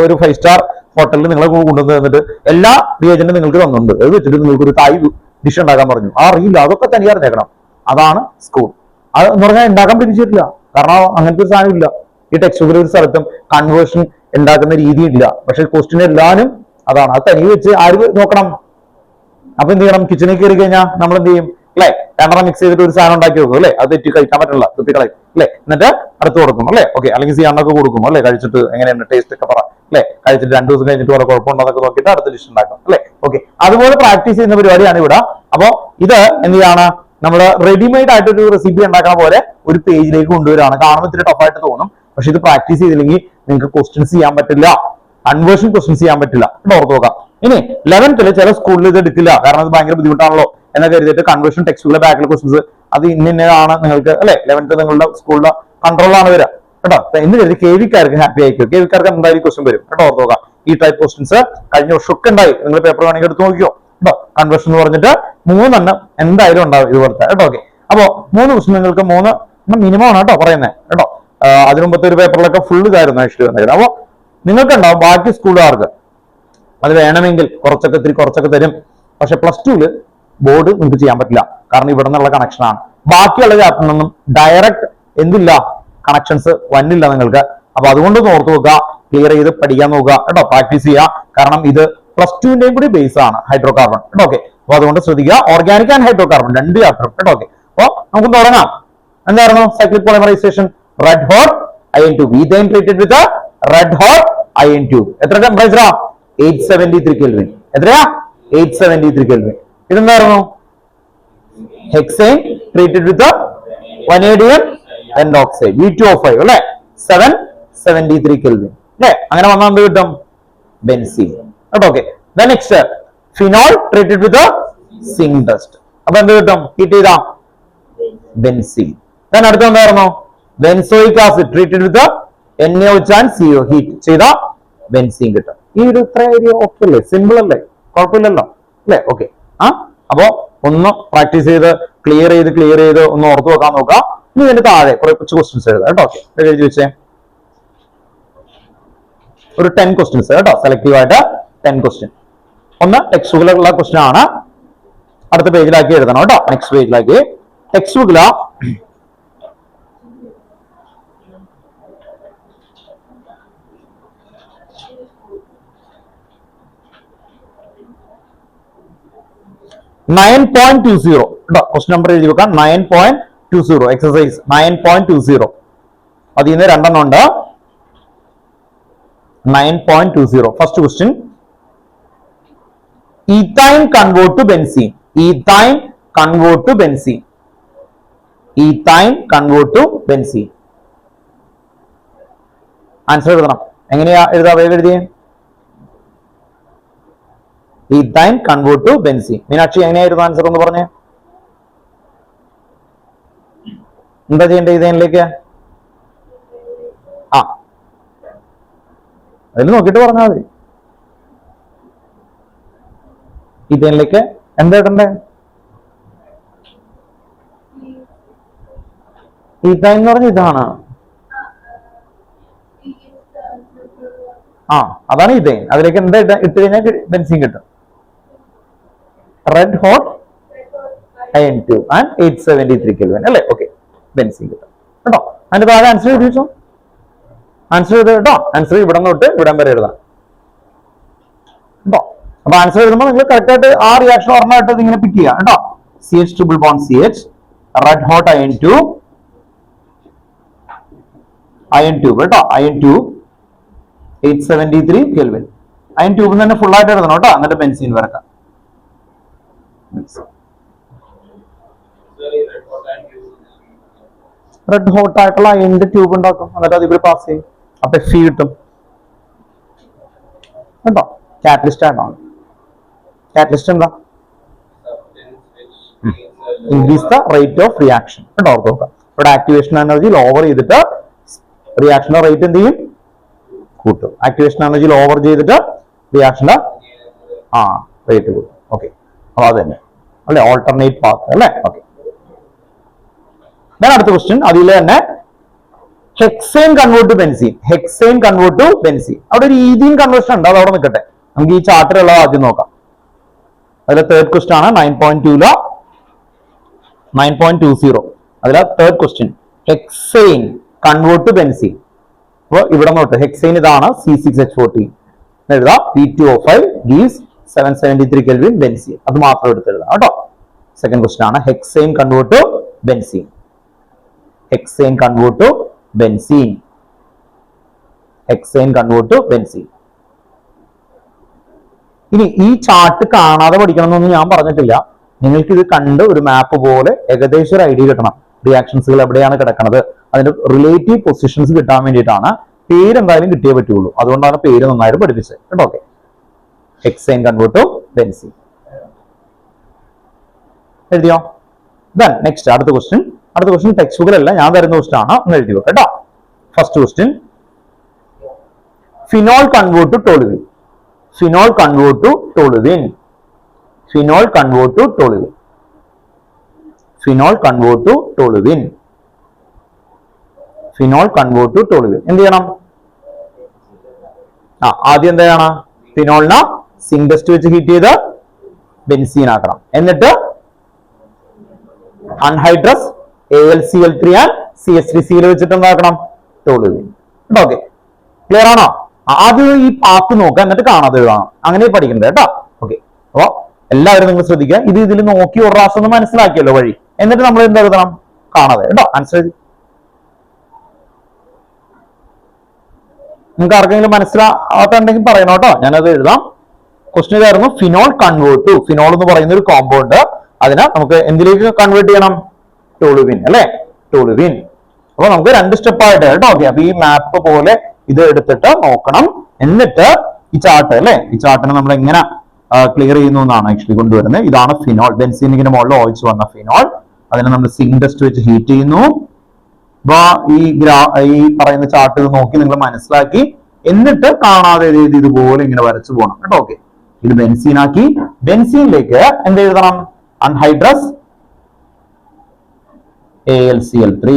ഒരു 5 സ്റ്റാർ ഹോട്ടലിൽ നിങ്ങളെ കൊണ്ടുവന്ന് തന്നിട്ട് എല്ലാ റിയേജന്റും നിങ്ങൾക്ക് തന്നിട്ടുണ്ട്. അത് വെച്ചിട്ട് നിങ്ങൾക്ക് ഒരു തായ് ഡിഷ് ഉണ്ടാക്കാൻ പറഞ്ഞു. അറിയില്ല. അതൊക്കെ തനിയെ അറിഞ്ഞേക്കണം. അതാണ് സ്കൂൾ. അത് എന്ന് പറഞ്ഞാൽ ഉണ്ടാക്കാൻ പഠിച്ചിട്ടില്ല. കാരണം അങ്ങനത്തെ ഒരു സാധനം ഇല്ല. ഈ ടെക്സ്റ്റ് ബുക്കിൽ ഒരു സ്ഥലത്തും കൺവേർഷൻ ഉണ്ടാക്കുന്ന രീതി ഇല്ല. പക്ഷെ ക്വസ്റ്റ്യൻ എല്ലാവരും അതാണ്. അത് തനിയെ വെച്ച് ആര് നോക്കണം? അപ്പൊ എന്ത് ചെയ്യണം? കിച്ചണിൽ കയറി കഴിഞ്ഞാൽ നമ്മൾ എന്ത് ചെയ്യും? അല്ലെ? രണ്ടെണ്ണം മിക്സ് ചെയ്തിട്ട് ഒരു സാധനം ഉണ്ടാക്കി വെക്കും. അല്ലെ? അത് തെറ്റി കഴിക്കാൻ പറ്റില്ല. തുപ്പിക്കളയും. അല്ലെ? എന്നിട്ട് അടുത്ത് കൊടുക്കും. അല്ലെ? ഓക്കെ. അല്ലെങ്കിൽ സിയാണൊക്കെ കൊടുക്കും. അല്ലെ? കഴിച്ചിട്ട് എങ്ങനെയാണ് ടേസ്റ്റ് ഒക്കെ പറ. അല്ലെ? കഴിച്ചിട്ട് 2 ദിവസം കഴിഞ്ഞിട്ട് കുറെ കുഴപ്പമുണ്ടോന്നൊക്കെ നോക്കിയിട്ട് അടുത്ത ഡിഷ് ഉണ്ടാക്കും. അല്ലെ? ഓക്കെ. അതുപോലെ പ്രാക്ടീസ് ചെയ്യുന്ന പരിപാടിയാണ് ഇവിടെ. അപ്പൊ ഇത് എന്ത് ചെയ്യാണ്? നമ്മൾ റെഡിമെയ്ഡ് ആയിട്ട് ഒരു റെസിപ്പി ഉണ്ടാക്കുന്ന പോലെ ഒരു പേജിലേക്ക് കൊണ്ടുവരാണ്. കാണുമ്പോൾ ഇത്തിരി ടഫായിട്ട് തോന്നും. പക്ഷെ ഇത് പ്രാക്ടീസ് ചെയ്തില്ലെങ്കിൽ നിങ്ങൾക്ക് ക്വസ്റ്റ്യൻസ് ചെയ്യാൻ പറ്റില്ല. കൺവേർഷൻ ക്വസ്റ്റ്യൻസ് ചെയ്യാൻ പറ്റില്ല. ഓർത്ത് നോക്കാം. ഇനി 11th ചില സ്കൂളിൽ ഇത് എടുക്കില്ല. കാരണം അത് ഭയങ്കര ബുദ്ധിമുട്ടാണല്ലോ എന്ന് കരുതിയിട്ട് കൺവേർഷൻ ടെക്സ്റ്റുകളുടെ ബാക്കിലെ ക്വസ്റ്റ്യൻസ് അത് ഇന്നതാണ് നിങ്ങൾക്ക്. അല്ലെ? 11th നിങ്ങളുടെ സ്കൂളിലെ കൺട്രോളാണ് വരിക കേട്ടോ. എന്ന് കരുതി KV-ക്കാർക്ക് ഹാപ്പി ആയിരിക്കും. KV-ക്കാർക്ക് എന്തായാലും ക്വസ്റ്റ്യൻ വരും കേട്ടോ. ഓർത്ത് നോക്കാം. ഈ ടൈപ്പ് ക്വസ്റ്റ്യൻസ് കഴിഞ്ഞ വർഷമൊക്കെ ഉണ്ടായി. നിങ്ങൾ പേപ്പർ വേണമെങ്കിൽ എടുത്ത് നോക്കിയോ കേട്ടോ. കൺവേർഷൻ എന്ന് പറഞ്ഞിട്ട് 3 എന്തായാലും ഉണ്ടാവും ഇതുപോലത്തെ കേട്ടോ. ഓക്കെ. അപ്പോ 3 ക്വസ്റ്റ്യൻ നിങ്ങൾക്ക് 3 മിനിമം ആണ് കേട്ടോ പറയുന്നത് കേട്ടോ. അതിനു മുമ്പത്തെ ഒരു പേപ്പറിലൊക്കെ ഫുൾ ഇതായിരുന്നു ആക്ച്വലി വന്നിരുന്നത്. അപ്പോ നിങ്ങൾക്ക് ഉണ്ടാവും. ബാക്കി സ്കൂളുകാർക്ക് അത് വേണമെങ്കിൽ കുറച്ചൊക്കെ തരും. പക്ഷെ +2 ബോർഡ് നിങ്ങൾക്ക് ചെയ്യാൻ പറ്റില്ല. കാരണം ഇവിടെ നിന്നുള്ള കണക്ഷനാണ്. ബാക്കിയുള്ള ചാപ്റ്ററിൽ നിന്നും ഡയറക്റ്റ് എന്തില്ല കണക്ഷൻസ് വന്നില്ല നിങ്ങൾക്ക്. അപ്പൊ അതുകൊണ്ട് ഓർത്ത് നോക്കുക. ക്ലിയർ ചെയ്ത് പഠിക്കാൻ നോക്കുക കേട്ടോ. പ്രാക്ടീസ് ചെയ്യുക. കാരണം ഇത് +2ന്റെയും കൂടി ബേസ് ആണ് ഹൈഡ്രോ കാർബൺ കേട്ടോ. ഓക്കെ. അപ്പൊ അതുകൊണ്ട് ശ്രദ്ധിക്കുക. ഓർഗാനിക് ആൻഡ് ഹൈഡ്രോ കാർബൺ 2 ചാപ്റ്ററും കേട്ടോ. ഓക്കെ. അപ്പൊ നമുക്ക് തുടങ്ങാം. എന്തായിരുന്നു? Cyclic polymerization red hot INTU. Ethyne treated with red hot INTU. എത്ര ടെമ്പറേച്ചറാ? 873 Kelvin. എത്രയാ? 873 Kelvin. ഇതെന്തായിരുന്നു? Hexane treated with vanadium pentoxide V2O5 അല്ലെ? 773 Kelvin അല്ലെ? അങ്ങനെ വന്നാൽ എന്ത് കിട്ടും? Benzene. Okay, next phenol treated with zinc dust. അപ്പൊ എന്ത് കിട്ടും? ഹീറ്റ് ചെയ്താ ബെൻസീൻ. അടുത്ത എന്തായിരുന്നു? Benzoic acid treated with NaOH and CO heat ചെയ്ത ബെൻസീൻ കിട്ടും. ഈ ഒരു ഇത്ര ഏരിയ ഓക്കെ അല്ലേ? സിമ്പിൾ അല്ലേ? കുഴപ്പമില്ലല്ലോ അല്ലേ? ഓക്കെ. അപ്പോ ഒന്ന് പ്രാക്ടീസ് ചെയ്ത് ക്ലിയർ ചെയ്ത് ഒന്ന് ഓർത്ത് വെക്കാൻ നോക്കാം. ഇനി ഇതിന്റെ താഴെ കുറച്ച് ക്വസ്റ്റ്യൻസ് എഴുതാം കേട്ടോ. ഓക്കെ, എഴുതി വെച്ചേ. ഒരു 10 ക്വസ്റ്റ്യൻസ് കേട്ടോ, സെലക്റ്റീവ് ആയിട്ട് 10 ക്വസ്റ്റ്യൻ. ഒന്ന് ടെക്സ്റ്റ് ബുക്കിലുള്ള ക്വസ്റ്റ്യൻ ആണ്, അടുത്ത പേജിലാക്കി എഴുതണം കേട്ടോ. നെക്സ്റ്റ് പേജിലാക്കി ടെക്സ്റ്റ് ബുക്കില 9.20 കേട്ടോ. ക്വസ്റ്റ്യൻ നമ്പർ എഴുതി വെക്കാം. 9.20 എക്സസൈസ് 9.20. അതിൽ നിന്ന് രണ്ടെണ്ണം ഉണ്ട്. 9.20 first question. Ethyne convert to benzene. Ethyne convert to benzene. Ethyne convert to benzene. Answer എഴുതണം. എങ്ങനെയാ എഴുതാ? വേഗം എഴുതിയേ. Ethyne convert to benzene. Meenakshi എങ്ങനെയായിരുന്നു ആൻസർ എന്ന് പറഞ്ഞേ? എന്താ ചെയ്യേണ്ടത് ഈത്തൈനിലേക്ക്? അതിൽ നോക്കിട്ട് പറഞ്ഞാൽ മതി. ഈത്തൈനിലേക്ക് എന്താ ഇടണ്ടേ? ഈത്തൈൻ എന്ന് പറഞ്ഞ ഇതാണ്. അതാണ് ഈത്തൈൻ. അതിലേക്ക് എന്താ ഇട്ട് കഴിഞ്ഞാൽ ബെൻസീൻ കിട്ടും. Red hot iron tube and 873 kelvin അല്ലേ? ഓക്കെ, ബെൻസീൻ കിട്ടും കേട്ടോ. അതിന്റെ താഴെ ആൻസർ എഴുതി വെച്ചോ. ആൻസർ ചെയ്ത് കേട്ടോ. ആൻസർ ഇവിടെ തൊട്ട് ഇവിടം വരെ എഴുതാം കേട്ടോ. അപ്പൊ ആൻസർ എഴുതുമ്പോൾ നിങ്ങൾ കറക്റ്റ് ആയിട്ട് ആ റിയാക്ഷൻ ഓർമ്മയായിട്ട് ഇങ്ങനെ പിക്ക് ചെയ്യാം കേട്ടോ. CH triple bond CH, red hot iron tube കേട്ടോ. Iron tube 873 kelvin. അയൺ ട്യൂബിൽ തന്നെ ഫുൾ ആയിട്ട് എഴുതണം കേട്ടോ. എന്നിട്ട് ബെൻസീൻ വരക്കാം. റെഡ് ഹോട്ട് ആയിട്ടുള്ള അയണിന്റെ ട്യൂബ് ഉണ്ടാക്കും, എന്നിട്ട് അതിൽ പാസ് ചെയ്യും. അപ്പൊ Fe കിട്ടും കേട്ടോ. കാറ്റലിസ്റ്റ് ആയിട്ടാണ്. കാറ്റലിസ്റ്റ് എന്താ? Increase the rate of reaction കേട്ടോ. ഓർത്ത് നോക്കാം. ഇവിടെ ആക്ടിവേഷൻ എനർജി ലോവർ ചെയ്തിട്ട് റിയാക്ഷന്റെ റേറ്റ് എന്ത് ചെയ്യും? കൂട്ടും. ആക്ടിവേഷൻ എനർജി ലോവർ ചെയ്തിട്ട് റിയാക്ഷന്റെ റേറ്റ് കൂട്ടും. ഓക്കെ, അപ്പൊ അത് തന്നെ അല്ലെ ഓൾട്ടർനേറ്റ് പാത്ത് അല്ലെ? ഓക്കെ, അടുത്ത ക്വസ്റ്റ്യൻ അതിൽ തന്നെ hexane convert to benzene. Hexane convert to benzene. അവിടെ ഒരു ഈഥീൻ കൺവേർഷൻ ഉണ്ട്, അത് അവിടെ നിൽക്കട്ടെ. നമുക്ക് ഈ ചാർട്ടിലുള്ള ആദ്യം നോക്കാം. അതിലെ തേർഡ് ക്വസ്റ്റ്യൻ ആണ് 9.20. അതിലെ third question hexane convert to benzene. അപ്പൊ ഇവിടെ നോട്ട് ഹെക്സൈൻ ഇതാണ് C6H14 എഴുതാം. P2O5 gives 773 kelvin benzene. അത് മാത്രം എടുത്ത് എഴുതാം കേട്ടോ. സെക്കൻഡ് ക്വസ്റ്റ്യൻ ആണ് hexyne convert to benzene. Hexyne convert to benzene. Hexyne convert to benzene. ഇനി ഈ ചാർട്ട് കാണാതെ പഠിക്കണം എന്നൊന്നും ഞാൻ പറഞ്ഞിട്ടില്ല. നിങ്ങൾക്ക് ഇത് കണ്ട് ഒരു മാപ്പ് പോലെ ഏകദേശം ഒരു ഐഡിയ കിട്ടണം. റിയാക്ഷൻസുകൾ എവിടെയാണ് കിടക്കുന്നത്, അതിന്റെ റിലേറ്റീവ് പൊസിഷൻസ് കിട്ടാൻ വേണ്ടിയിട്ടാണ്. പേര് എന്തായാലും കിട്ടിയേ പറ്റുള്ളൂ. അതുകൊണ്ടാണ് പേര് നന്നായിട്ട് പഠിപ്പിച്ചത് കേട്ടോ. Okay, hexyne convert to benzene എഴുതിയോ? ദെൻ നെക്സ്റ്റ് അടുത്ത ക്വസ്റ്റ്യൻ. അടുത്ത ക്വസ്റ്റ്യൻ ടെക്സ്റ്റ് ബുക്കിലല്ല, ഞാൻ തരുന്ന ക്വസ്റ്റ്യൻ ആണ്. ഒന്ന് എഴുതി വെക്കാം കേട്ടോ. First question phenol convert to toluene. Phenol convert to toluene. Phenol convert to toluene. Phenol convert to toluene. Phenol convert to toluene. എന്ത് ചെയ്യണം? ആദ്യം എന്താ ചെയ്യണം? ഫിനോളിനെ സിങ്ക് ഡസ്റ്റ് വെച്ച് ഹീറ്റ് ചെയ്ത് ബെൻസീൻ ആക്കണം. എന്നിട്ട് അൺഹൈഡ്രസ് AlCl3 ആൻഡ് CH3Cl വെച്ചിട്ട് എന്താക്കണം? ടോളുവിൻ. ഓക്കെ, ക്ലിയർ ആണോ? ആദ്യം ഈ പാത്ത് നോക്കുക, എന്നിട്ട് കാണാതെ എഴുതണം. അങ്ങനെ പഠിക്കുന്നത് കേട്ടോ. ഓക്കെ, അപ്പൊ എല്ലാവരും നിങ്ങൾ ശ്രദ്ധിക്കുക. ഇതിൽ നോക്കി ഒരു പ്രാവശ്യം ഒന്ന് മനസ്സിലാക്കിയല്ലോ വഴി. എന്നിട്ട് നമ്മൾ എന്ത് എഴുതണം? കാണാതെ കേട്ടോ. ആൻസർ നിങ്ങൾക്ക് ആർക്കെങ്കിലും മനസ്സിലാവാത്തുണ്ടെങ്കിൽ പറയണം കേട്ടോ. ഞാനത് എഴുതാം. ക്വസ്റ്റ്യൻ ഇതായിരുന്നു. Phenol convert to. ഫിനോൾ എന്ന് പറയുന്ന ഒരു കോമ്പൗണ്ട്, അതിനെ നമുക്ക് എന്തിലേക്ക് കൺവേർട്ട് ചെയ്യണം? ടോളുവിൻ അല്ലെ? ടോളുവിൻ. അപ്പൊ നമുക്ക് രണ്ട് സ്റ്റെപ്പ് ആയിട്ട് കേട്ടോ. ഓക്കെ, അപ്പൊ ഈ മാപ്പ് പോലെ ഇത് എടുത്തിട്ട് നോക്കണം. എന്നിട്ട് ഈ ചാർട്ട് അല്ലെ, ഈ ചാർട്ടിനെ നമ്മൾ എങ്ങനെ ക്ലിയർ ചെയ്യുന്നു എന്നാണ് ആക്ച്വലി കൊണ്ടുവരുന്നത്. ഇതാണ് ഫിനോൾ, ബെൻസീൻ ഇങ്ങനെ മുകളിൽ ഒഴിച്ചു വന്ന ഫിനോൾ. അതിനെ നമ്മൾ സിങ്ക് ഡസ്റ്റ് വെച്ച് ഹീറ്റ് ചെയ്യുന്നു. ഈ പറയുന്ന ചാർട്ട് ഇത് നോക്കി നിങ്ങൾ മനസ്സിലാക്കി, എന്നിട്ട് കാണാതെ എഴുതി ഇതുപോലെ ഇങ്ങനെ വരച്ചു പോകണം കേട്ടോ. ഓക്കെ, ഇത് ബെൻസീൻ ആക്കി. ബെൻസീനിലേക്ക് എന്ത് എഴുതണം? അൺഹൈഡ്രസ് AlCl3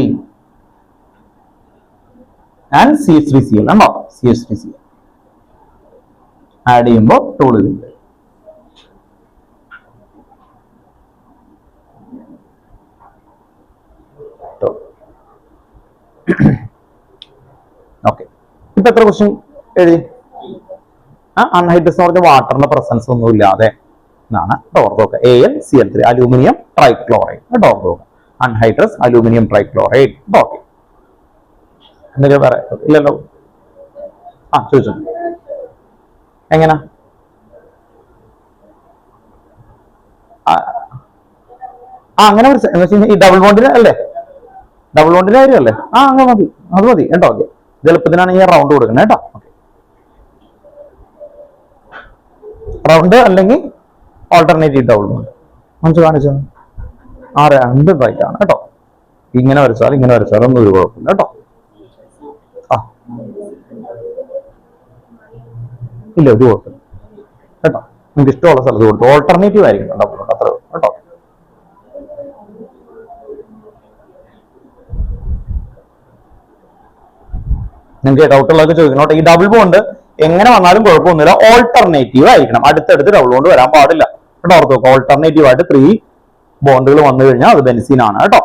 ആൻഡ് CH3Cl ഉണ്ടോ? CH3Cl ആഡ് ചെയ്യുമ്പോൾ ടോളുവിൻ. ഓക്കെ, ഇപ്പൊ എത്ര ക്വസ്റ്റ്യൻ എഴുതി? അൺഹൈഡ്രസ് എന്ന് പറഞ്ഞ വാട്ടറിന്റെ പ്രസൻസ് ഒന്നും ഇല്ലാതെ എന്നാണ് ഓർത്തോക്കെ. AlCl3 അലൂമിനിയം ട്രൈക്ലോറൈഡ് കേട്ടോ ഓർത്തോക്കെ. Anhydrous aluminium trichloride. ഓക്കെ, എന്തെങ്കിലും പറയാം? ഇല്ലല്ലോ. ചോദിച്ചു എങ്ങനെ? അങ്ങനെ ഈ ഡബിൾ ബോണ്ടിന് അല്ലേ? ഡബിൾ ബോണ്ടിന്റെ കാര്യമല്ലേ? അങ്ങനെ മതി, അത് മതി കേട്ടോ. ഓക്കെ, ഇത് എളുപ്പത്തിനാണ് ഈ റൗണ്ട് കൊടുക്കുന്നത് കേട്ടോ. ഓക്കെ, റൗണ്ട് അല്ലെങ്കിൽ ഓൾട്ടർനേറ്റീവ് ഡബിൾ ബോണ്ട് മനസ്സിൽ കാണിച്ചു. രണ്ടും റൈറ്റ് ആണ് കേട്ടോ. ഇങ്ങനെ വരച്ചാൽ ഇങ്ങനെ വരച്ചാൽ ഒന്നും ഒരു കുഴപ്പമില്ല കേട്ടോ. ഇല്ല, ഒരു കുഴപ്പമില്ല കേട്ടോ. നിങ്ങൾക്ക് ഇഷ്ടമുള്ള സ്ഥലത്ത് കൊടുത്തു. ഓൾട്ടർനേറ്റീവ് ആയിരിക്കും ഡബിൾ ബോണ്ട്, അത്ര കേട്ടോ. നിങ്ങൾക്ക് ഡൗട്ടുള്ളതൊക്കെ ചോദിക്കണം. ഈ ഡബിൾ ബോണ്ട് എങ്ങനെ വന്നാലും കുഴപ്പമൊന്നുമില്ല, ഓൾട്ടർനേറ്റീവ് ആയിരിക്കണം. അടുത്തടുത്ത് ഡബിൾ ബോണ്ട് വരാൻ പാടില്ല കേട്ടോ. ഓർത്ത് നോക്കുക, ഓൾട്ടർനേറ്റീവ് ആയിട്ട് 3 ബോണ്ടുകൾ വന്നു കഴിഞ്ഞാൽ അത് ബെൻസീൻ ആണ് കേട്ടോ.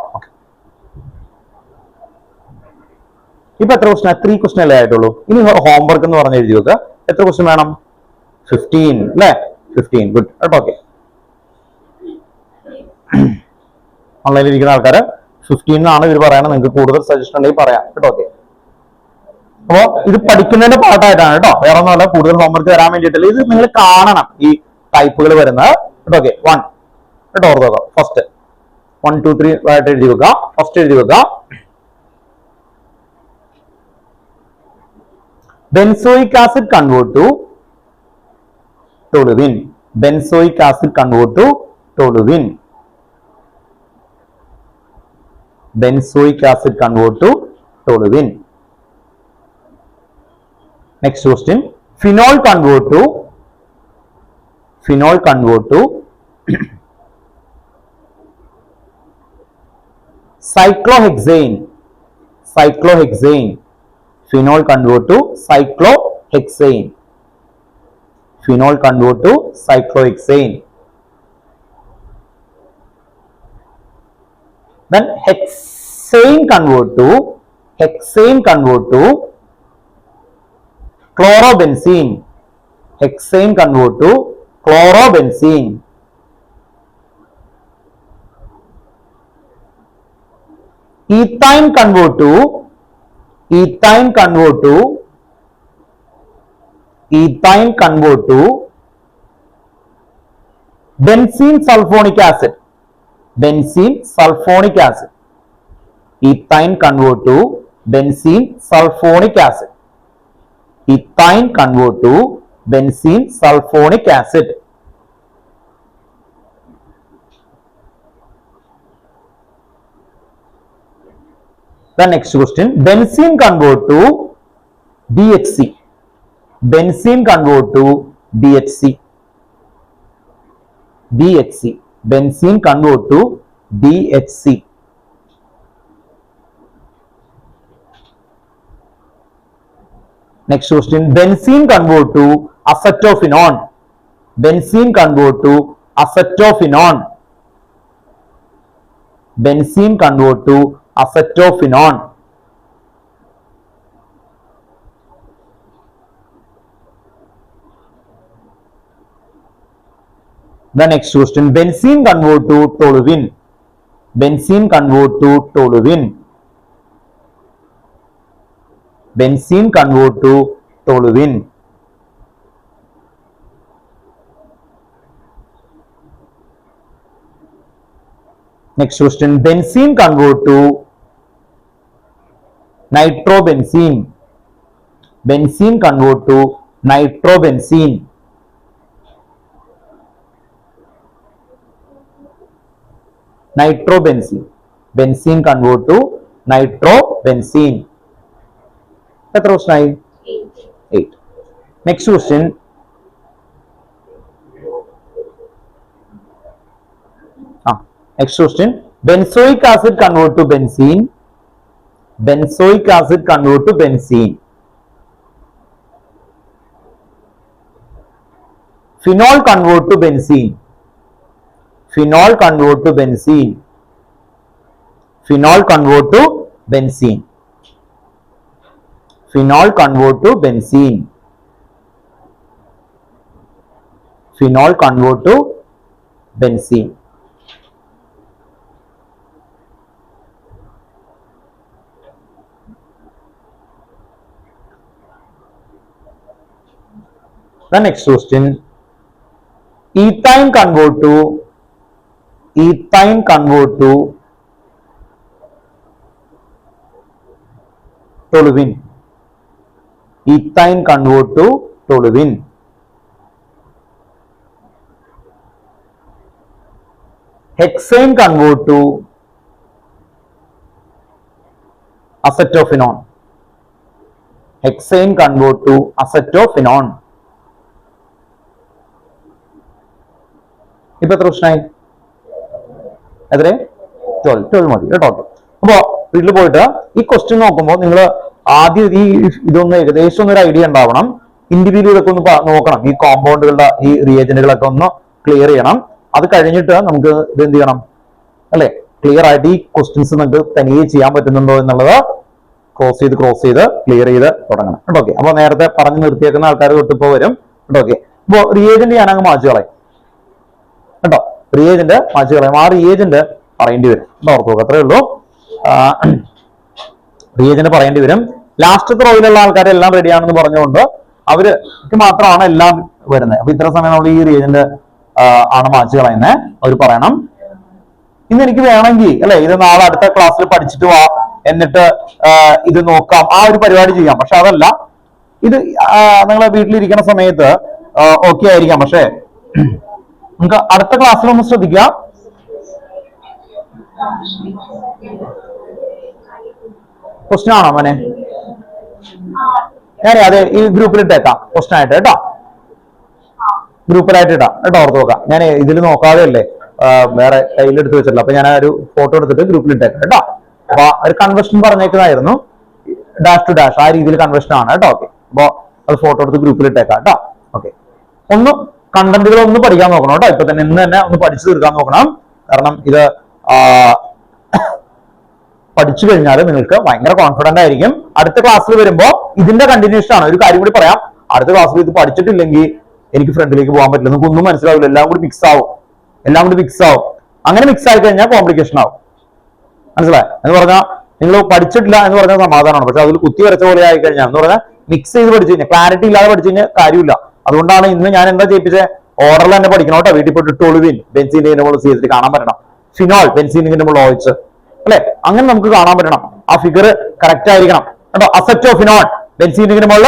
ഇപ്പൊ എത്ര ക്വസ്റ്റൻ? 3 ക്വസ്റ്റൻ അല്ലേ ആയിട്ടുള്ളൂ. ഇനി ഹോംവർക്ക് എന്ന് പറഞ്ഞ് എഴുതി വെക്കുക. എത്ര ക്വസ്റ്റൻ വേണം? 15 അല്ലേ? 15. ഗുഡ് കേട്ടോ. ഓക്കെ, ഓൺലൈനിൽ ഇരിക്കുന്ന ആൾക്കാര് 15 എന്നാണ് ഇവർ പറയണത്. നിങ്ങൾക്ക് കൂടുതൽ സജഷൻ ഉണ്ടെങ്കിൽ പറയാം കേട്ടോ. ഓക്കെ, അപ്പോ ഇത് പഠിക്കുന്നതിന്റെ പാട്ടായിട്ടാണ് കേട്ടോ, വേറെ ഒന്നുമല്ല. കൂടുതൽ ഹോംവർക്ക് തരാൻ വേണ്ടിയിട്ടല്ല, ഇത് നിങ്ങൾ കാണണം ഈ ടൈപ്പുകൾ വരുന്നത് കേട്ടോ. ഓക്കെ, 1 കേട്ടോ ഓർത്ത് നോക്കാം. ഫസ്റ്റ് 1 2 3 ആയിട്ട് എഴുതി വെക്കുക. ഫസ്റ്റ് എഴുതി വെക്കുക, benzoic acid convert to toluene. Benzoic acid convert to toluene. Benzoic acid convert to toluene. Next question, phenol convert to cyclohexane. Phenol convert to cyclohexane. Then hexane convert to chlorobenzene. Hexane convert to chlorobenzene. Ethine convert to benzene sulfonic acid. Ethine convert to benzene sulfonic acid. Ethine convert to benzene sulfonic acid. The next question, benzene convert to BHC. Benzene convert to BHC. Benzene convert to BHC. Next question, benzene convert to acetophenone. Benzene convert to acetophenone. Benzene convert to acetophenone. The next question, benzene convert to toluene. Benzene convert to toluene. Benzene convert to toluene. Next question, benzene convert to nitrobenzene. Benzene convert to nitrobenzene. Nitrobenzene. Benzene convert to nitrobenzene. എത്ര ക്വസ്റ്റ്യനായി? 8. Next question. Next question. Benzoic acid convert to benzene. Benzoic acid convert to benzene. Phenol convert to benzene. Phenol convert to benzene. Phenol convert to benzene. Phenol convert to benzene. Phenol convert to benzene. The next question. Ethyne convert to toluene. Ethyne convert to toluene. Hexane convert to acetophenone. Hexane convert to acetophenone. ഇപ്പൊ എത്ര പ്രശ്നമായി? എത്ര? 12 മതി കേട്ടോ. അപ്പൊ വീട്ടിൽ പോയിട്ട് ഈ ക്വസ്റ്റ്യൻ നോക്കുമ്പോൾ നിങ്ങൾ ആദ്യം ഇതൊന്ന് ഏകദേശം ഒന്നൊരു ഐഡിയ ഉണ്ടാവണം. ഇൻഡിവിജ്വൽ ഇതൊക്കെ ഒന്ന് നോക്കണം. ഈ കോമ്പൗണ്ടുകളുടെ ഈ റിയേജന്റുകളൊക്കെ ഒന്ന് ക്ലിയർ ചെയ്യണം. അത് കഴിഞ്ഞിട്ട് നമുക്ക് ഇത് എന്ത് ചെയ്യണം അല്ലെ, ക്ലിയർ ആയിട്ട് ഈ ക്വസ്റ്റ്യൻസ് നമുക്ക് തനിയെ ചെയ്യാൻ പറ്റുന്നുണ്ടോ എന്നുള്ളത് ക്രോസ് ചെയ്ത് ക്ലിയർ ചെയ്ത് തുടങ്ങണം കേട്ടോ. ഓക്കെ, അപ്പൊ നേരത്തെ പറഞ്ഞു നിർത്തിയേക്കുന്ന ആൾക്കാർ തൊട്ടിപ്പോ വരും കേട്ടോ. ഓക്കെ, അപ്പൊ റിയേജന്റ് ഞാൻ അങ്ങ് മാച്ചു കളയും കേട്ടോ. റിയേജന്റ് മാച്ചു കളയും. ആ റിയേജന്റ് പറയേണ്ടി വരും. ഓർത്തു നോക്കുക, അത്രേ ഉള്ളൂ. റിയേജന്റ് പറയേണ്ടി വരും. ലാസ്റ്റത്തെ റോയിലുള്ള ആൾക്കാരെല്ലാം റെഡിയാണെന്ന് പറഞ്ഞുകൊണ്ട് അവർക്ക് മാത്രമാണ് എല്ലാം വരുന്നത്. അപ്പൊ ഇത്ര സമയം നമ്മൾ ഈ റിയേജന്റ് ആണ് മാച്ചു കളയുന്നത്. അവർ പറയണം ഇന്ന് എനിക്ക് വേണമെങ്കിൽ അല്ലെ ഇത് നാളെ അടുത്ത ക്ലാസ്സിൽ പഠിച്ചിട്ട് വാ, എന്നിട്ട് ഇത് നോക്കാം, ആ ഒരു പരിപാടി ചെയ്യാം. പക്ഷെ അതല്ല, ഇത് നിങ്ങളെ വീട്ടിലിരിക്കുന്ന സമയത്ത് ഓക്കെ ആയിരിക്കാം. പക്ഷെ നമുക്ക് അടുത്ത ക്ലാസ്സിൽ ഒന്ന് ശ്രദ്ധിക്കാം. ക്വസ്റ്റ്യൻ ആണോ മോനെ? ഞാനേ അതെ ഈ ഗ്രൂപ്പിൽ ഇട്ടേക്കാം ക്വസ്റ്റ്യൻ ആയിട്ട് കേട്ടോ. ഗ്രൂപ്പിലായിട്ട് ഇടാം കേട്ടോ. ഓർത്ത് നോക്കാം. ഞാൻ ഇതിൽ നോക്കാതെ അല്ലേ വേറെ കയ്യിലെടുത്ത് വെച്ചിട്ടില്ല. അപ്പൊ ഞാൻ ആ ഒരു ഫോട്ടോ എടുത്തിട്ട് ഗ്രൂപ്പിൽ ഇട്ടേക്കാം കേട്ടോ. അപ്പൊ ഒരു കൺവെർഷൻ പറഞ്ഞേക്കുന്നതായിരുന്നു, ഡാഷ് ടു ഡാഷ് ആ രീതിയിൽ കൺവെർഷൻ ആണ് കേട്ടോ. ഓക്കെ, അപ്പൊ അത് ഫോട്ടോ എടുത്ത് ഗ്രൂപ്പിൽ ഇട്ടേക്കാം കേട്ടോ. ഓക്കെ, ഒന്ന് കണ്ടന്റുകൾ ഒന്ന് പഠിക്കാൻ നോക്കണം കേട്ടോ. ഇപ്പൊ തന്നെ ഇന്ന് തന്നെ ഒന്ന് പഠിച്ചു തീർക്കാൻ നോക്കണം. കാരണം ഇത് പഠിച്ചു കഴിഞ്ഞാൽ നിങ്ങൾക്ക് ഭയങ്കര കോൺഫിഡന്റ് ആയിരിക്കും. അടുത്ത ക്ലാസ്സിൽ വരുമ്പോ ഇതിന്റെ കണ്ടിന്യൂഷൻ ആണ്. ഒരു കാര്യം കൂടി പറയാം, അടുത്ത ക്ലാസ്സിൽ ഇത് പഠിച്ചിട്ടില്ലെങ്കിൽ എനിക്ക് ഫ്രണ്ടിലേക്ക് പോകാൻ പറ്റില്ല, നിങ്ങൾക്ക് ഒന്നും മനസ്സിലാവില്ല, എല്ലാം കൂടി മിക്സ് ആവും. അങ്ങനെ മിക്സ് ആയി കഴിഞ്ഞാൽ കോംപ്ലിക്കേഷൻ ആവും. മനസ്സിലായി എന്ന് പറഞ്ഞാൽ നിങ്ങൾ പഠിച്ചിട്ടില്ല എന്ന് പറഞ്ഞാൽ സമാധാനമാണ്. പക്ഷെ അതിൽ കുത്തി വരച്ച പോലെ ആയി കഴിഞ്ഞാൽ എന്ന് പറഞ്ഞാൽ മിക്സ് ചെയ്ത് പഠിച്ചു കഴിഞ്ഞാൽ ക്ലാരിറ്റി ഇല്ലാതെ പഠിച്ചു കഴിഞ്ഞാൽ കാര്യമില്ല. അതുകൊണ്ടാണ് ഇന്ന് ഞാൻ എന്താ ചെയ്യിപ്പിച്ചത്, ഓർഡറിൽ തന്നെ പഠിക്കണം കേട്ടോ. വീട്ടിൽ പോയിട്ട് ടോളുവിൻ ബെൻസീൻ നമ്മൾ ചെയ്തിട്ട് കാണാൻ പറ്റണം. ഫിനോൾ ബെൻസീൻ നമ്മൾ ഓയിച്ച് അല്ലെ, അങ്ങനെ നമുക്ക് കാണാൻ പറ്റണം. ആ ഫിഗർ കറക്റ്റ് ആയിരിക്കണം കേട്ടോ. അസറ്റോഫിനോൾ ബെൻസീൻ മുകളിൽ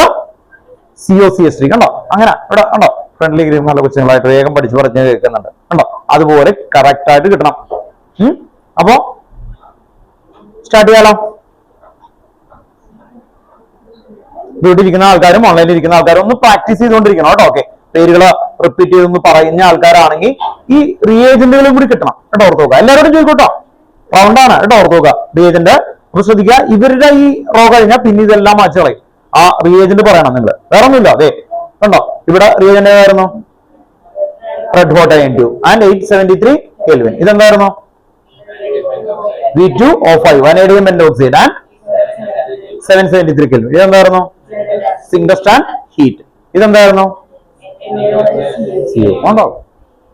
COCH3 കണ്ടോ. അങ്ങനെ ഇവിടെ കണ്ടോ ഫ്രണ്ട്ലി ഗ്രീൻ നല്ല കൊച്ചുങ്ങളായിട്ട് വേഗം പഠിച്ച് പറഞ്ഞ് കേൾക്കുന്നുണ്ട് കണ്ടോ. അതുപോലെ കറക്റ്റ് ആയിട്ട് കിട്ടണം. അപ്പോ സ്റ്റാർട്ട് ചെയ്യാലോ. വീട്ടിൽ ഇരിക്കുന്ന ആൾക്കാരും ഓൺലൈനിൽ ഇരിക്കുന്ന ആൾക്കാരും ഒന്ന് പ്രാക്ടീസ് ചെയ്തുകൊണ്ടിരിക്കണം കേട്ടോ. ഓക്കെ, പേരുകള് റിപ്പീറ്റ് ചെയ്തൊന്ന് പറയുന്ന ആൾക്കാരാണെങ്കിൽ ഈ റിയേജന്റുകളും കൂടി കിട്ടണം കേട്ടോ. ഓർത്ത് നോക്കുക. എല്ലാവരോടും ചോദിക്കോട്ടോ. റൗണ്ടാണ് കേട്ടോ. ഓർത്ത് നോക്കുക റിയേജന്റ്. അപ്പൊ ശ്രദ്ധിക്കുക, ഇവരുടെ ഈ റോ കഴിഞ്ഞാൽ പിന്നെ ഇതെല്ലാം മാച്ച് കളയും. ആ റിയേജന്റ് പറയണം നിങ്ങൾ, വേറെ ഒന്നുമില്ല. അതെ കണ്ടോ, ഇവിടെ റിയേജന്റ് ഏതായിരുന്നു? Red hot IN2 and 873 Kelvin. ഇതെന്തായിരുന്നു? V2O5 vanadium pentoxide and 773 Kelvin. ഇതെന്തായിരുന്നു? Zinc dust heat. ഇതെന്തായിരുന്നു? CO. ഉണ്ടോ?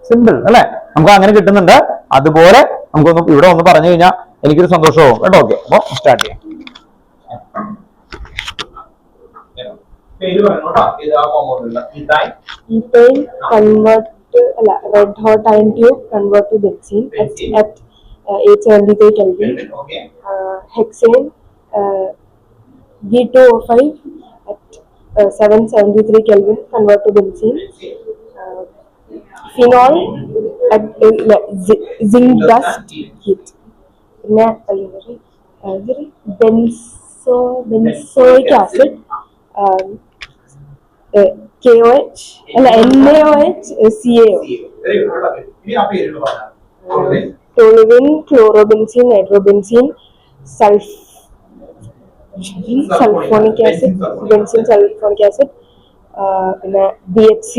സിമ്പിൾ അല്ലെ. നമുക്ക് അങ്ങനെ കിട്ടുന്നുണ്ട്. അതുപോലെ നമുക്കൊന്ന് ഇവിടെ ഒന്ന് പറഞ്ഞു കഴിഞ്ഞാൽ എനിക്കൊരു സന്തോഷമാവും കേട്ടോ. ഓക്കെ, അപ്പൊ സ്റ്റാർട്ട് ചെയ്യാം. Ethane convert red hot iron tube convert to benzene at 873 Kelvin. Hexane V2O5 at 773 Kelvin, convert to benzene. Phenol at zinc dust heat. Benzoic acid, KOH, NaOH, CaO. Toluene, chlorobenzene, nitrobenzene, sulfonic acid, benzene sulfonic acid, BHC,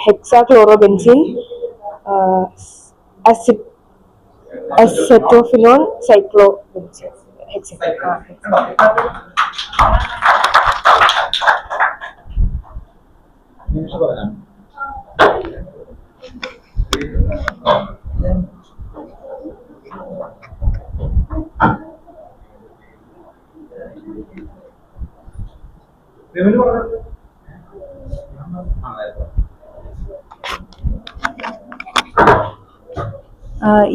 hexachlorobenzene, acetophenone, cyclobenzene.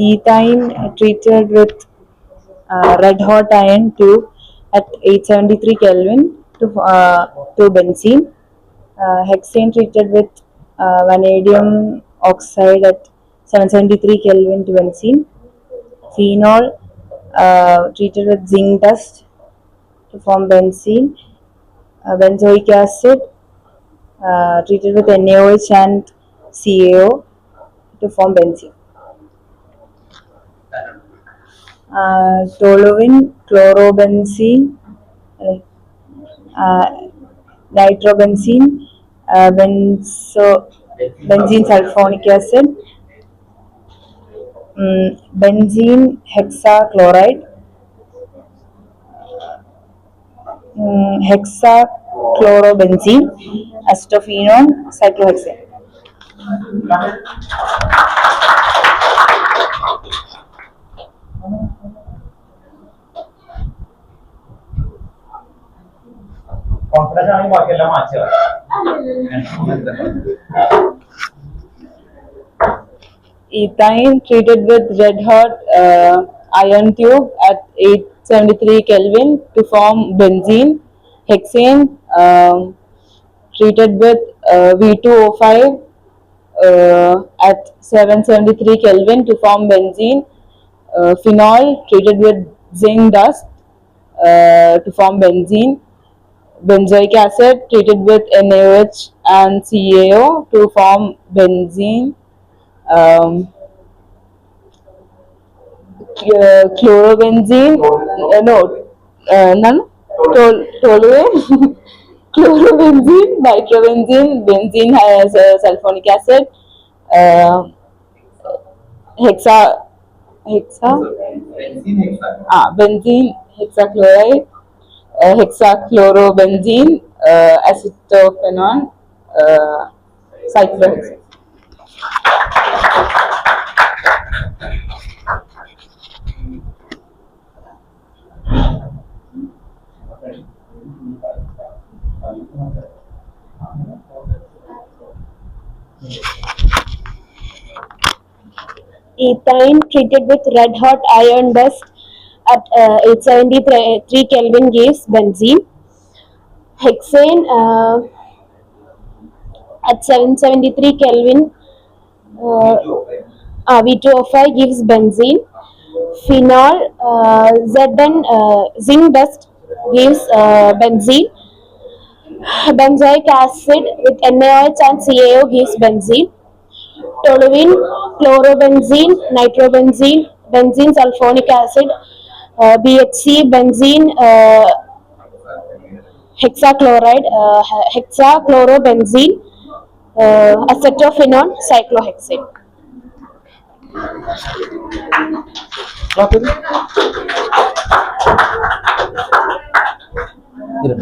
Ethyne treated with red hot iron tube at 873 Kelvin to benzene. Hexane treated with vanadium oxide at 773 Kelvin to benzene. Phenol treated with zinc dust to form benzene. Benzoic acid treated with NaOH and CaO to form benzene. Toluene, chlorobenzene, nitrobenzene, benzene sulfonic acid, benzene hexachloride, hexachlorobenzene, acetophenone, cyclohexane. Confidence ആണെങ്കിൽ ബാക്കിയെല്ലാം മാറ്റി Ethyne treated with red hot iron tube at 873 Kelvin to form benzene. Hexane treated with V2O5 at 773 Kelvin to form benzene. Phenol treated with zinc dust to form benzene. Benzoic acid treated with NaOH and CaO to form benzene. Chlorobenzene, toluene, chlorobenzene, nitrobenzene, benzene has sulfonic acid, benzene hexachloride, hexachlorobenzene, acetophenone, cyclohexane. Ethyne treated with red hot iron dust at 873 Kelvin gives benzene. Hexane at 773 Kelvin V2O5 gives benzene. Phenol Zn zinc dust gives benzene. Benzoic acid with NaOH and CaO gives benzene. Toluene, chlorobenzene, nitrobenzene, benzene sulfonic acid, BHC, benzene hexachloride, hexachlorobenzene, acetophenone, cyclohexane.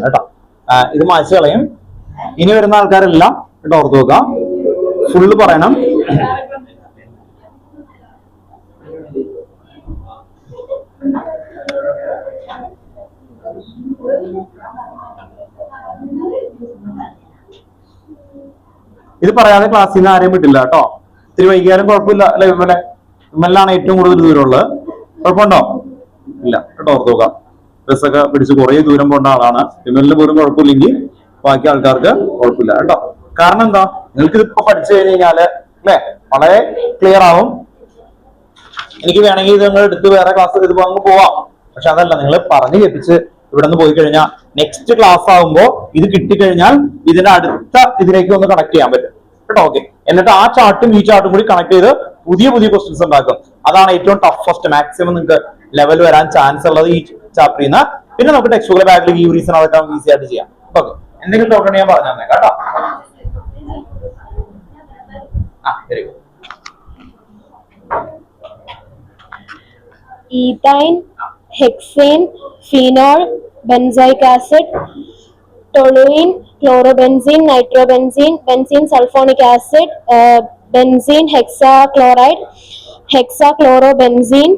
കേട്ടോ. ഇത് മായ്ച്ചു കളയും. ഇനി വരുന്ന ആൾക്കാരെല്ലാം കേട്ടോ ഓർത്ത് നോക്കുക, ഫുള്ള് പറയണം. ഇത് പറയാതെ ക്ലാസ്സിൽ നിന്ന് ആരെയും വിട്ടില്ല കേട്ടോ. ഇത്തിരി വൈകിയാലും കുഴപ്പമില്ല അല്ലെ? വിമലാണ് ഏറ്റവും കൂടുതൽ ദൂരമുള്ളത്. കുഴപ്പമുണ്ടോ? ഇല്ല കേട്ടോ, ഓർത്ത് നോക്കാം. ബസ്സൊക്കെ പിടിച്ച് കുറെ ദൂരം പോകേണ്ട ആളാണ്. വിമലിന് പോലും കുഴപ്പമില്ലെങ്കിൽ ബാക്കി ആൾക്കാർക്ക് കുഴപ്പമില്ല കേട്ടോ. കാരണം എന്താ, നിങ്ങൾക്ക് ഇതിപ്പോ പഠിച്ചു കഴിഞ്ഞ് കഴിഞ്ഞാല് അല്ലെ വളരെ ക്ലിയർ ആവും. എനിക്ക് വേണമെങ്കിൽ ഇത് നിങ്ങൾ എടുത്ത് വേറെ ക്ലാസ് ഇത് അങ്ങ് പോവാം. പക്ഷെ അതല്ല, നിങ്ങൾ പറഞ്ഞു കേൾപ്പിച്ച് ഇവിടെ നിന്ന് പോയി കഴിഞ്ഞാൽ നെക്സ്റ്റ് ക്ലാസ് ആകുമ്പോൾ ഇത് കിട്ടിക്കഴിഞ്ഞാൽ ഇതിന്റെ അടുത്ത ഇതിലേക്ക് ഒന്ന് കണക്ട് ചെയ്യാൻ പറ്റും കേട്ടോ. ഓക്കെ, എന്നിട്ട് ആ ചാർട്ടും ഈ ചാർട്ടും കൂടി കണക്ട് ചെയ്ത് പുതിയ പുതിയ ക്വസ്റ്റ്യൻസ് ഉണ്ടാക്കും. അതാണ് ഏറ്റവും ടഫസ്റ്റ്. മാക്സിമം നിങ്ങൾക്ക് ലെവൽ വരാൻ ചാൻസ് ഉള്ളത് ഈ ചാപ്റ്ററിൽ നിന്ന്. പിന്നെ നമുക്ക് ടെക്സ്റ്റ് ബുക്കിലെ ബാക്കിൽ ഈ റീസൺ അതൊക്കെ ഈസി ആയിട്ട് ചെയ്യാം. ഓക്കെ, എന്തെങ്കിലും ഡൗട്ട് ഉണ്ടെങ്കിൽ ഞാൻ പറഞ്ഞു തന്നെ കേട്ടോ. Very good. Ethyne, hexane, phenol, benzoic acid, toluene, chlorobenzene, nitrobenzene, benzene sulfonic acid, benzene hexachloride, hexachlorobenzene,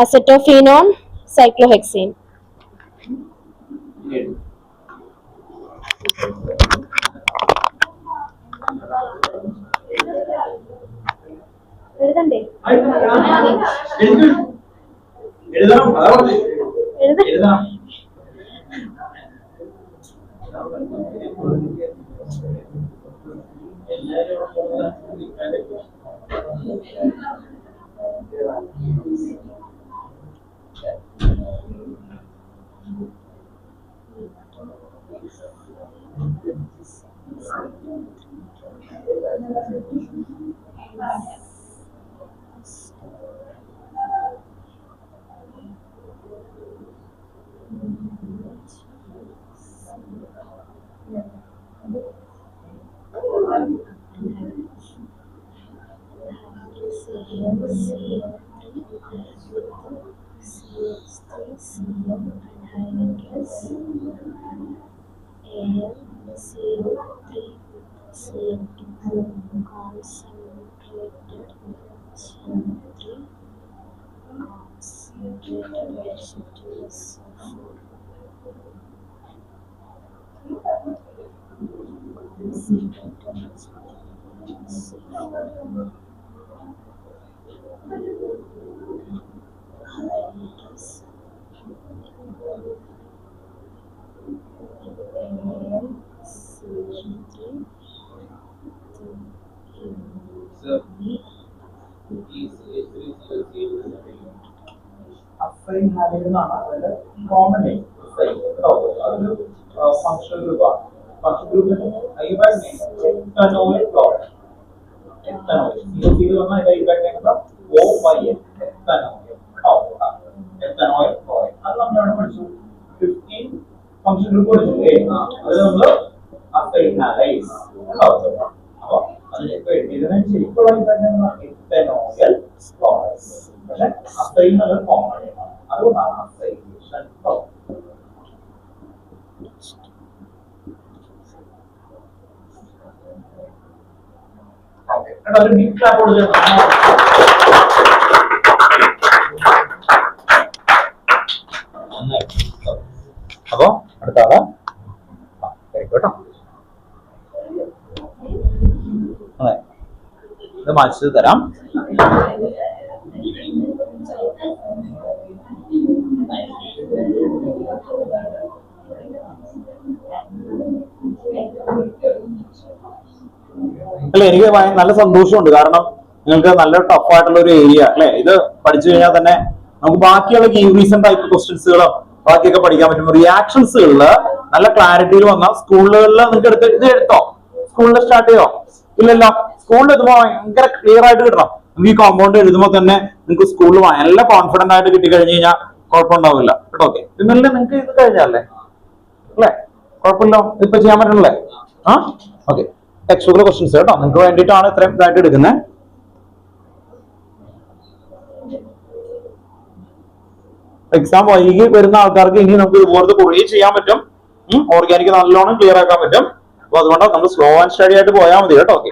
acetophenone, cyclohexane. എഴുതണ്ടേ? എഴുതണം, അതാ പറഞ്ഞത്. എഴുതണം. അസൈൻ ഹാലിഡെന്നാണ് അതിന്റെ കോമൺ നെയിം. അതൊരു ഫങ്ഷണൽ ഗ്രൂപ്പാണ്. ഫങ്ഷണൽ ഗ്രൂപ്പിന് ഐബാക് നെയിം എത്തനോയിൽ ക്ലോറൈഡ്. എത്തനോയിൽ ഇത് വന്നാൽ അതിന്റെ ഐബാക് നെയിം എന്താ? OYN, എത്തനോയിൽ. എത്തനോയിൽ ക്ലോറൈഡ്. അത് നമ്മൾ അവിടെ പഠിച്ചു. 15 ഫങ്ഷണൽ ഗ്രൂപ്പ് പഠിച്ചില്ലേ? അത് നമ്മൾ അസൈൻ ഹാലൈഡ്സ്. അപ്പൊ അതിലേക്ക് എഴുതിയതിന് ശരിക്കുള്ള ഐബാക് നെയിം എത്തനോയിൽ ക്ലോറൈഡ്. പക്ഷെ അസൈൻ അത് കോമൺ നെയിമാണ്. അതുകൊണ്ടാണ് അസൈനേഷൻ. ഒരു ബിഗ് ക്ലാപ്പ് കൊടുക്കുക. അപ്പോ അടുത്ത ആള് കേട്ടോ. അതെ, ഇത് മാറ്റി തരാം. അല്ലെ, എനിക്ക് നല്ല സന്തോഷമുണ്ട്. കാരണം നിങ്ങൾക്ക് നല്ല ടഫ് ആയിട്ടുള്ള ഒരു ഏരിയ അല്ലെ ഇത് പഠിച്ചു കഴിഞ്ഞാൽ തന്നെ നമുക്ക് ബാക്കിയുള്ള കീ റീസൺ ടൈപ്പ് ക്വസ്റ്റ്യൻസുകളും ബാക്കിയൊക്കെ പഠിക്കാൻ പറ്റും. റിയാക്ഷൻസുകളില് നല്ല ക്ലാരിറ്റിയിൽ വന്ന സ്കൂളുകളിൽ നിങ്ങൾക്ക് ഇത് എടുത്തോ? സ്കൂളിൽ സ്റ്റാർട്ട് ചെയ്തോ? ഇല്ലല്ലോ. സ്കൂളിൽ എഴുതുമ്പോൾ ഭയങ്കര ക്ലിയർ ആയിട്ട് കിട്ടണം. നിങ്ങൾക്ക് ഈ കോമ്പൗണ്ട് എഴുതുമ്പോൾ തന്നെ നിങ്ങൾക്ക് സ്കൂളിൽ നല്ല കോൺഫിഡന്റ് ആയിട്ട് കിട്ടി കഴിഞ്ഞു കഴിഞ്ഞാൽ കുഴപ്പമുണ്ടാവില്ല കേട്ടോ. ഓക്കെ, ഇന്നലെ നിങ്ങൾക്ക് ഇത് കഴിഞ്ഞല്ലേ അല്ലേ? കുഴപ്പമില്ലോ, ഇപ്പൊ ചെയ്യാൻ പറ്റണല്ലേ? ഓക്കെ, ടെക്സ്റ്റ് ബുക്കിലെ ക്വസ്റ്റ്യൻസ് കേട്ടോ. നിങ്ങൾക്ക് വേണ്ടിയിട്ടാണ് ഇത്രയും ഇതായിട്ട് എടുക്കുന്നത്. എക്സാം വൈകി വരുന്ന ആൾക്കാർക്ക് ഇനി നമുക്ക് ഇതുപോലത്തെ കുറേ ചെയ്യാൻ പറ്റും. ഓർഗാനിക് നല്ലോണം ക്ലിയർ ആക്കാൻ പറ്റും. അപ്പൊ അതുകൊണ്ട് നമ്മൾ സ്ലോ ആൻഡ് സ്റ്റഡി ആയിട്ട് പോയാൽ മതി കേട്ടോ. ഓക്കെ,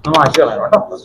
നമ്മൾ അയച്ചു കളയാം കേട്ടോ.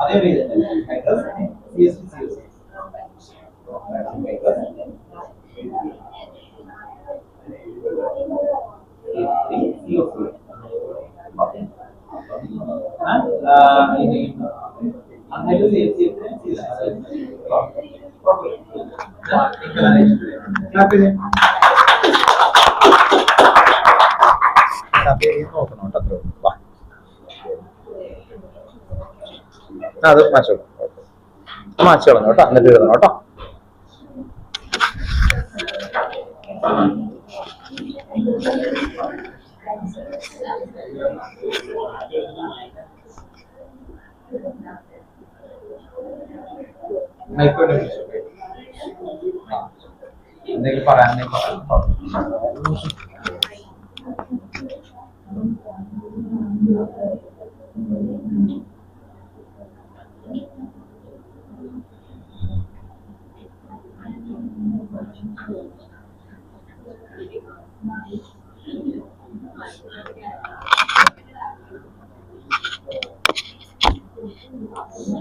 അതേ രീതിയിൽ അത് മാച്ചോളൂ മാച്ചോളൂ കേട്ടോ എന്നിട്ട് എഴുതണം കേട്ടോ. എന്തെങ്കിലും പറയാനെങ്കിൽ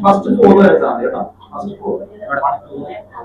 ഫസ്റ്റ് 4 എടുത്താൽ മതി കേട്ടോ. ഫസ്റ്റ് 4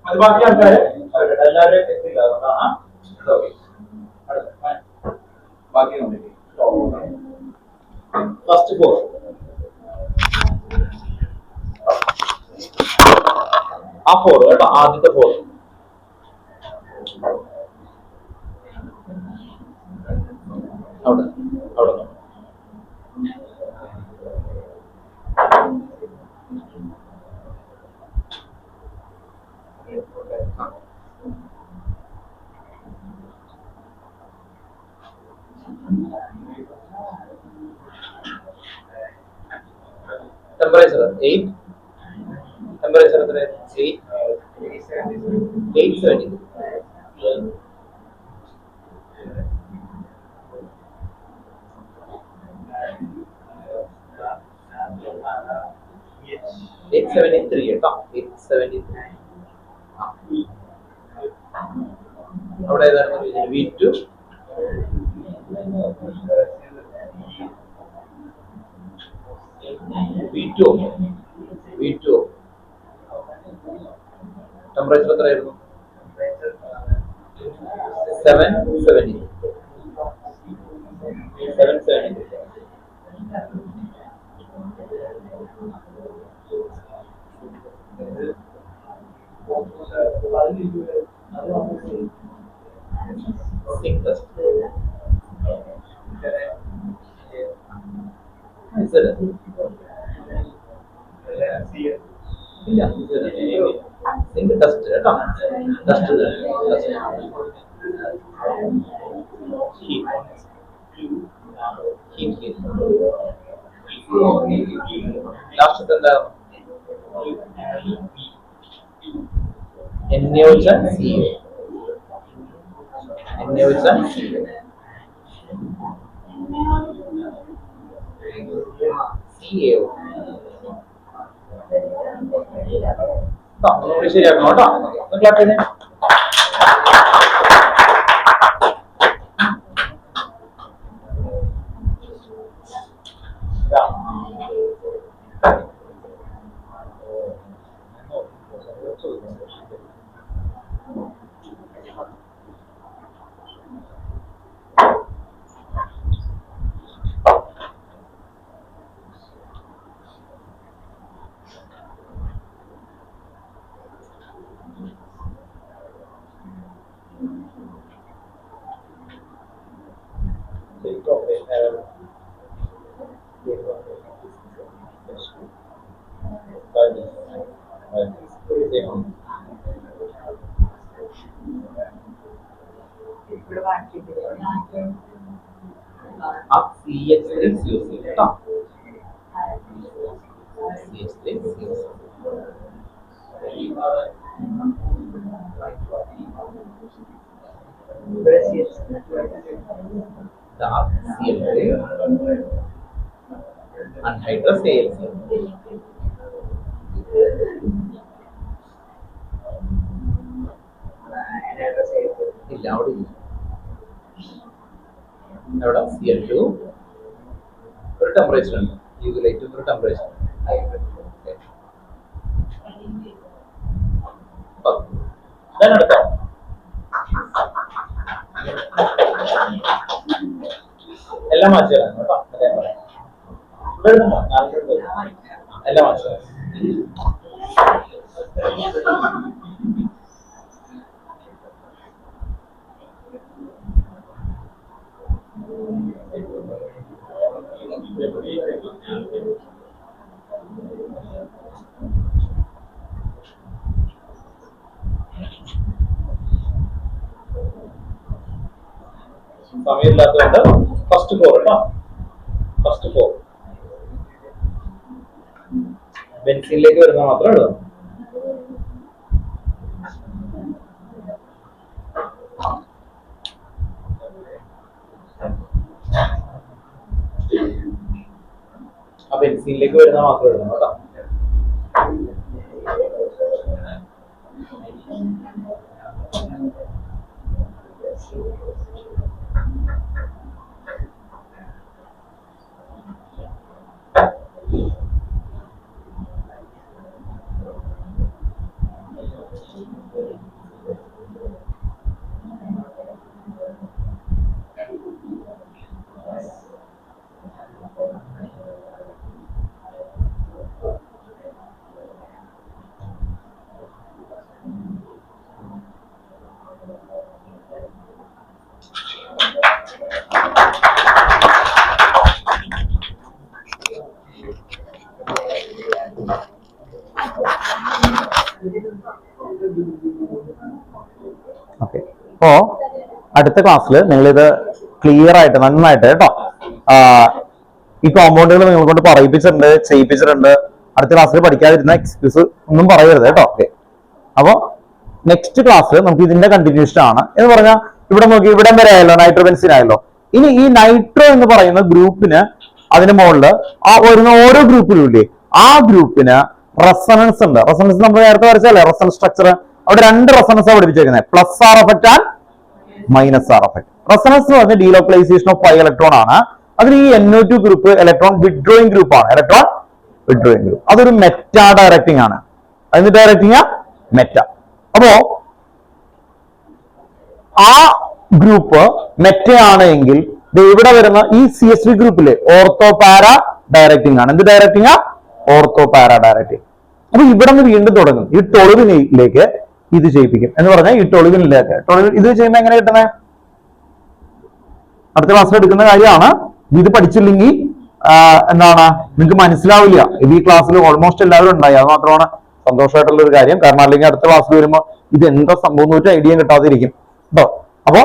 അത് ബാക്കി ആൾക്കാര് എല്ലാവരും എത്തില്ല അതുകൊണ്ടാണ്. ബാക്കി ഫസ്റ്റ് 4 ആ 4 കേട്ടോ, ആദ്യത്തെ 4 അവിടെ അവിടെ ടെമ്പറേച്ചർ 8 ടെമ്പറേച്ചർ എത്ര 870 873 കേട്ടോ 873 അവിടെ ഏതായിരുന്നു V2 ടെമ്പറേച്ചർ എത്രയായിരുന്നു 770 770 Zinc dust. Is it? Yeah, zinc dust. Dust. Heat. Last the NaOH CaO. ശരിയാക്കണം കേട്ടോ. ക്ലാസ് ചെയ്തേ. CH3COC കേട്ടോ. CH3COC. Dark CL3 anhydrous ALC. ഇല്ല അവിടെ ഇല്ല. അവിടെ CL2 ഒരു ടെമ്പറേച്ചർ ഉണ്ട്. യൂസിലേറ്റ് ഒരു ടെമ്പറേച്ചർ. എടുത്തോ. എല്ലാം മാറ്റി തരാം കേട്ടോ. എല്ലാം മാറ്റി തരാം. സമയമില്ലാത്തതുകൊണ്ട് ഫസ്റ്റ് 4 കേട്ടോ. ഫസ്റ്റ് 4 ബെൻസീനിലേക്ക് വരുന്ന മാത്രം എഴുതാം. ആ ബെൻസീനിലേക്ക് വരുന്ന മാത്രം എഴുതാം കേട്ടോ. ഓക്കെ, അപ്പോ അടുത്ത ക്ലാസ്സിൽ നിങ്ങൾ ഇത് ക്ലിയർ ആയിട്ട് നന്നായിട്ട് കേട്ടോ ഈ കോമ്പൗണ്ടുകൾ നിങ്ങൾ കൊണ്ട് പറയിപ്പിച്ചിട്ടുണ്ട്, ചെയ്യിപ്പിച്ചിട്ടുണ്ട്. അടുത്ത ക്ലാസ്സിൽ പഠിക്കാതിരുന്ന എക്സ്ക്യൂസ് ഒന്നും പറയരുത് കേട്ടോ. ഓക്കെ, അപ്പൊ നെക്സ്റ്റ് ക്ലാസ് നമുക്ക് ഇതിന്റെ കണ്ടിന്യൂഷൻ ആണ് എന്ന് പറഞ്ഞാൽ ഇവിടെ നോക്കി ഇവിടെ വരെ ആയല്ലോ, നൈട്രോബെൻസിൻ ആയല്ലോ. ഇനി ഈ നൈട്രോ എന്ന് പറയുന്ന ഗ്രൂപ്പിന് അതിന് മുകളിൽ ആ വരുന്ന ഓരോ ഗ്രൂപ്പിലും ഇല്ലേ, ആ ഗ്രൂപ്പിന് റെസണൻസ് ഉണ്ട്. റെസണൻസ് നമ്മൾ നേരത്തെ വരച്ചല്ലേ റെസണൻസ് സ്ട്രക്ചർ. അവിടെ 2 റെസണൻസ് പഠിപ്പിച്ചേക്കുന്നത്, plus R effect and minus R effect. Resonance എന്ന് പറഞ്ഞാൽ ഡീലോക്കലൈസേഷൻ ഓഫ് 5 ഇലക്ട്രോൺ ആണ്. അതിന് ഈ NO2 group electron withdrawing group ആണ്. ഇലക്ട്രോൺ വിഡ്രോയിങ് ഗ്രൂപ്പ് അതൊരു മെറ്റാ ഡയറക്റ്റിംഗ് ആണ്. അതിന്റെ ഡയറക്റ്റിംഗ് മെറ്റ. അപ്പോ ആ ഗ്രൂപ്പ് മെറ്റയാണ് എങ്കിൽ ഇവിടെ വരുന്ന ഈ CH3 ഗ്രൂപ്പില് ഓർത്തോ പാര ഡയറക്റ്റിംഗ് ആണ്. എന്ത് ഡയറക്റ്റിംഗ്? ഓർത്തോ പാര ഡയറക്റ്റിംഗ്. അപ്പൊ ഇവിടെ നിന്ന് വീണ്ടും തുടങ്ങും. ഈ ടൊളുവിനിലേക്ക് ഇത് ചെയ്യിപ്പിക്കും എന്ന് പറഞ്ഞാൽ ഈ ടൊളുവിനിലേക്ക് ഇത് ചെയ്യുമ്പോൾ എങ്ങനെ കിട്ടുന്നത്? അടുത്ത ക്ലാസ്സിൽ എടുക്കുന്ന കാര്യമാണ്. ഇത് പഠിച്ചില്ലെങ്കിൽ എന്താണ് നിങ്ങൾക്ക് മനസ്സിലാവില്ല. ഇത് ഈ ക്ലാസ്സിൽ ഓൾമോസ്റ്റ് എല്ലാവരും ഉണ്ടായി. അത് മാത്രമാണ് സന്തോഷമായിട്ടുള്ള ഒരു കാര്യം. കാരണം അല്ലെങ്കിൽ അടുത്ത ക്ലാസ്സിൽ വരുമ്പോൾ ഇത് എന്താ സംഭവം ഒരു ഐഡിയ കിട്ടാതിരിക്കും കേട്ടോ. അപ്പോ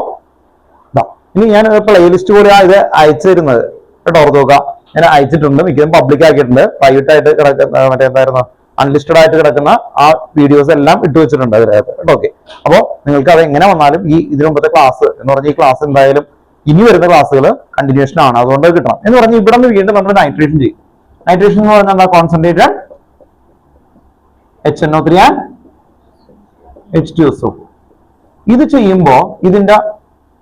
ഇനി ഞാൻ പ്ലേലിസ്റ്റ് പോലെ ഇത് അയച്ചു തരുന്നത് കേട്ടോ. ഓർത്ത് നോക്കാം, ഞാൻ അയച്ചിട്ടുണ്ട്. മിക്കതും പബ്ലിക് ആക്കിയിട്ടുണ്ട്. പ്രൈവറ്റ് ആയിട്ട് കിടക്കുന്ന മറ്റേ എന്തായിരുന്നു അൺലിസ്റ്റഡ് ആയിട്ട് കിടക്കുന്ന ആ വീഡിയോസ് എല്ലാം ഇട്ട് വെച്ചിട്ടുണ്ട് അതിനകത്ത് കേട്ടോ. ഓക്കെ, അപ്പോ നിങ്ങൾക്ക് അത് എങ്ങനെ വന്നാലും ഈ ഇതിനു മുമ്പത്തെ ക്ലാസ് എന്ന് പറഞ്ഞ ഈ ക്ലാസ് എന്തായാലും ഇനി വരുന്ന ക്ലാസ്സുകൾ കണ്ടിന്യൂഷൻ ആണ്, അതുകൊണ്ട് കിട്ടണം എന്ന് പറഞ്ഞ് ഇവിടെ നിന്ന് വീണ്ടും നമ്മൾ നൈട്രേഷൻ ചെയ്യും. നൈട്രേഷൻ എന്ന് പറഞ്ഞാൽ എന്താ? Concentrated HNO3 and H2SO. ഇത് ചെയ്യുമ്പോ ഇതിന്റെ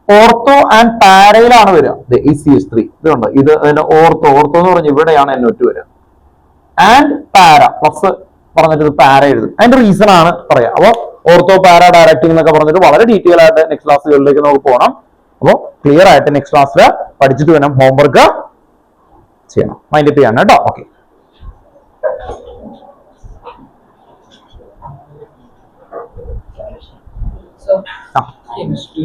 ഓർത്തോ ആൻഡ് പാരയിലാണ് വരിക. ഈ CH3 ഇതുണ്ട്. ഇത് അതിന്റെ ഓർത്തോ എന്ന് പറഞ്ഞ് ഇവിടെയാണ് NO2 വരിക. ആൻഡ് പാര പ്ലസ് പറഞ്ഞിട്ട് ഇത് പാര എഴുതും. അതിന്റെ റീസൺ ആണ് പറയാം. അപ്പൊ ഓർത്തോ പാര ഡയറക്റ്റിംഗ് എന്നൊക്കെ പറഞ്ഞിട്ട് വളരെ ഡീറ്റെയിൽ ആയിട്ട് നെക്സ്റ്റ് ക്ലാസ്സുകളിലേക്ക് നമുക്ക് പോകണം. അപ്പോൾ ക്ലിയർ ആയിട്ട് നെക്സ്റ്റ് ക്ലാസ്സിൽ പഠിച്ചിട്ട് വേണം ഹോംവർക്ക് ചെയ്യണം. മൈൻഡ് അപ്പ് ചെയ്യാണ് കേട്ടോ. Okay, So, chemistry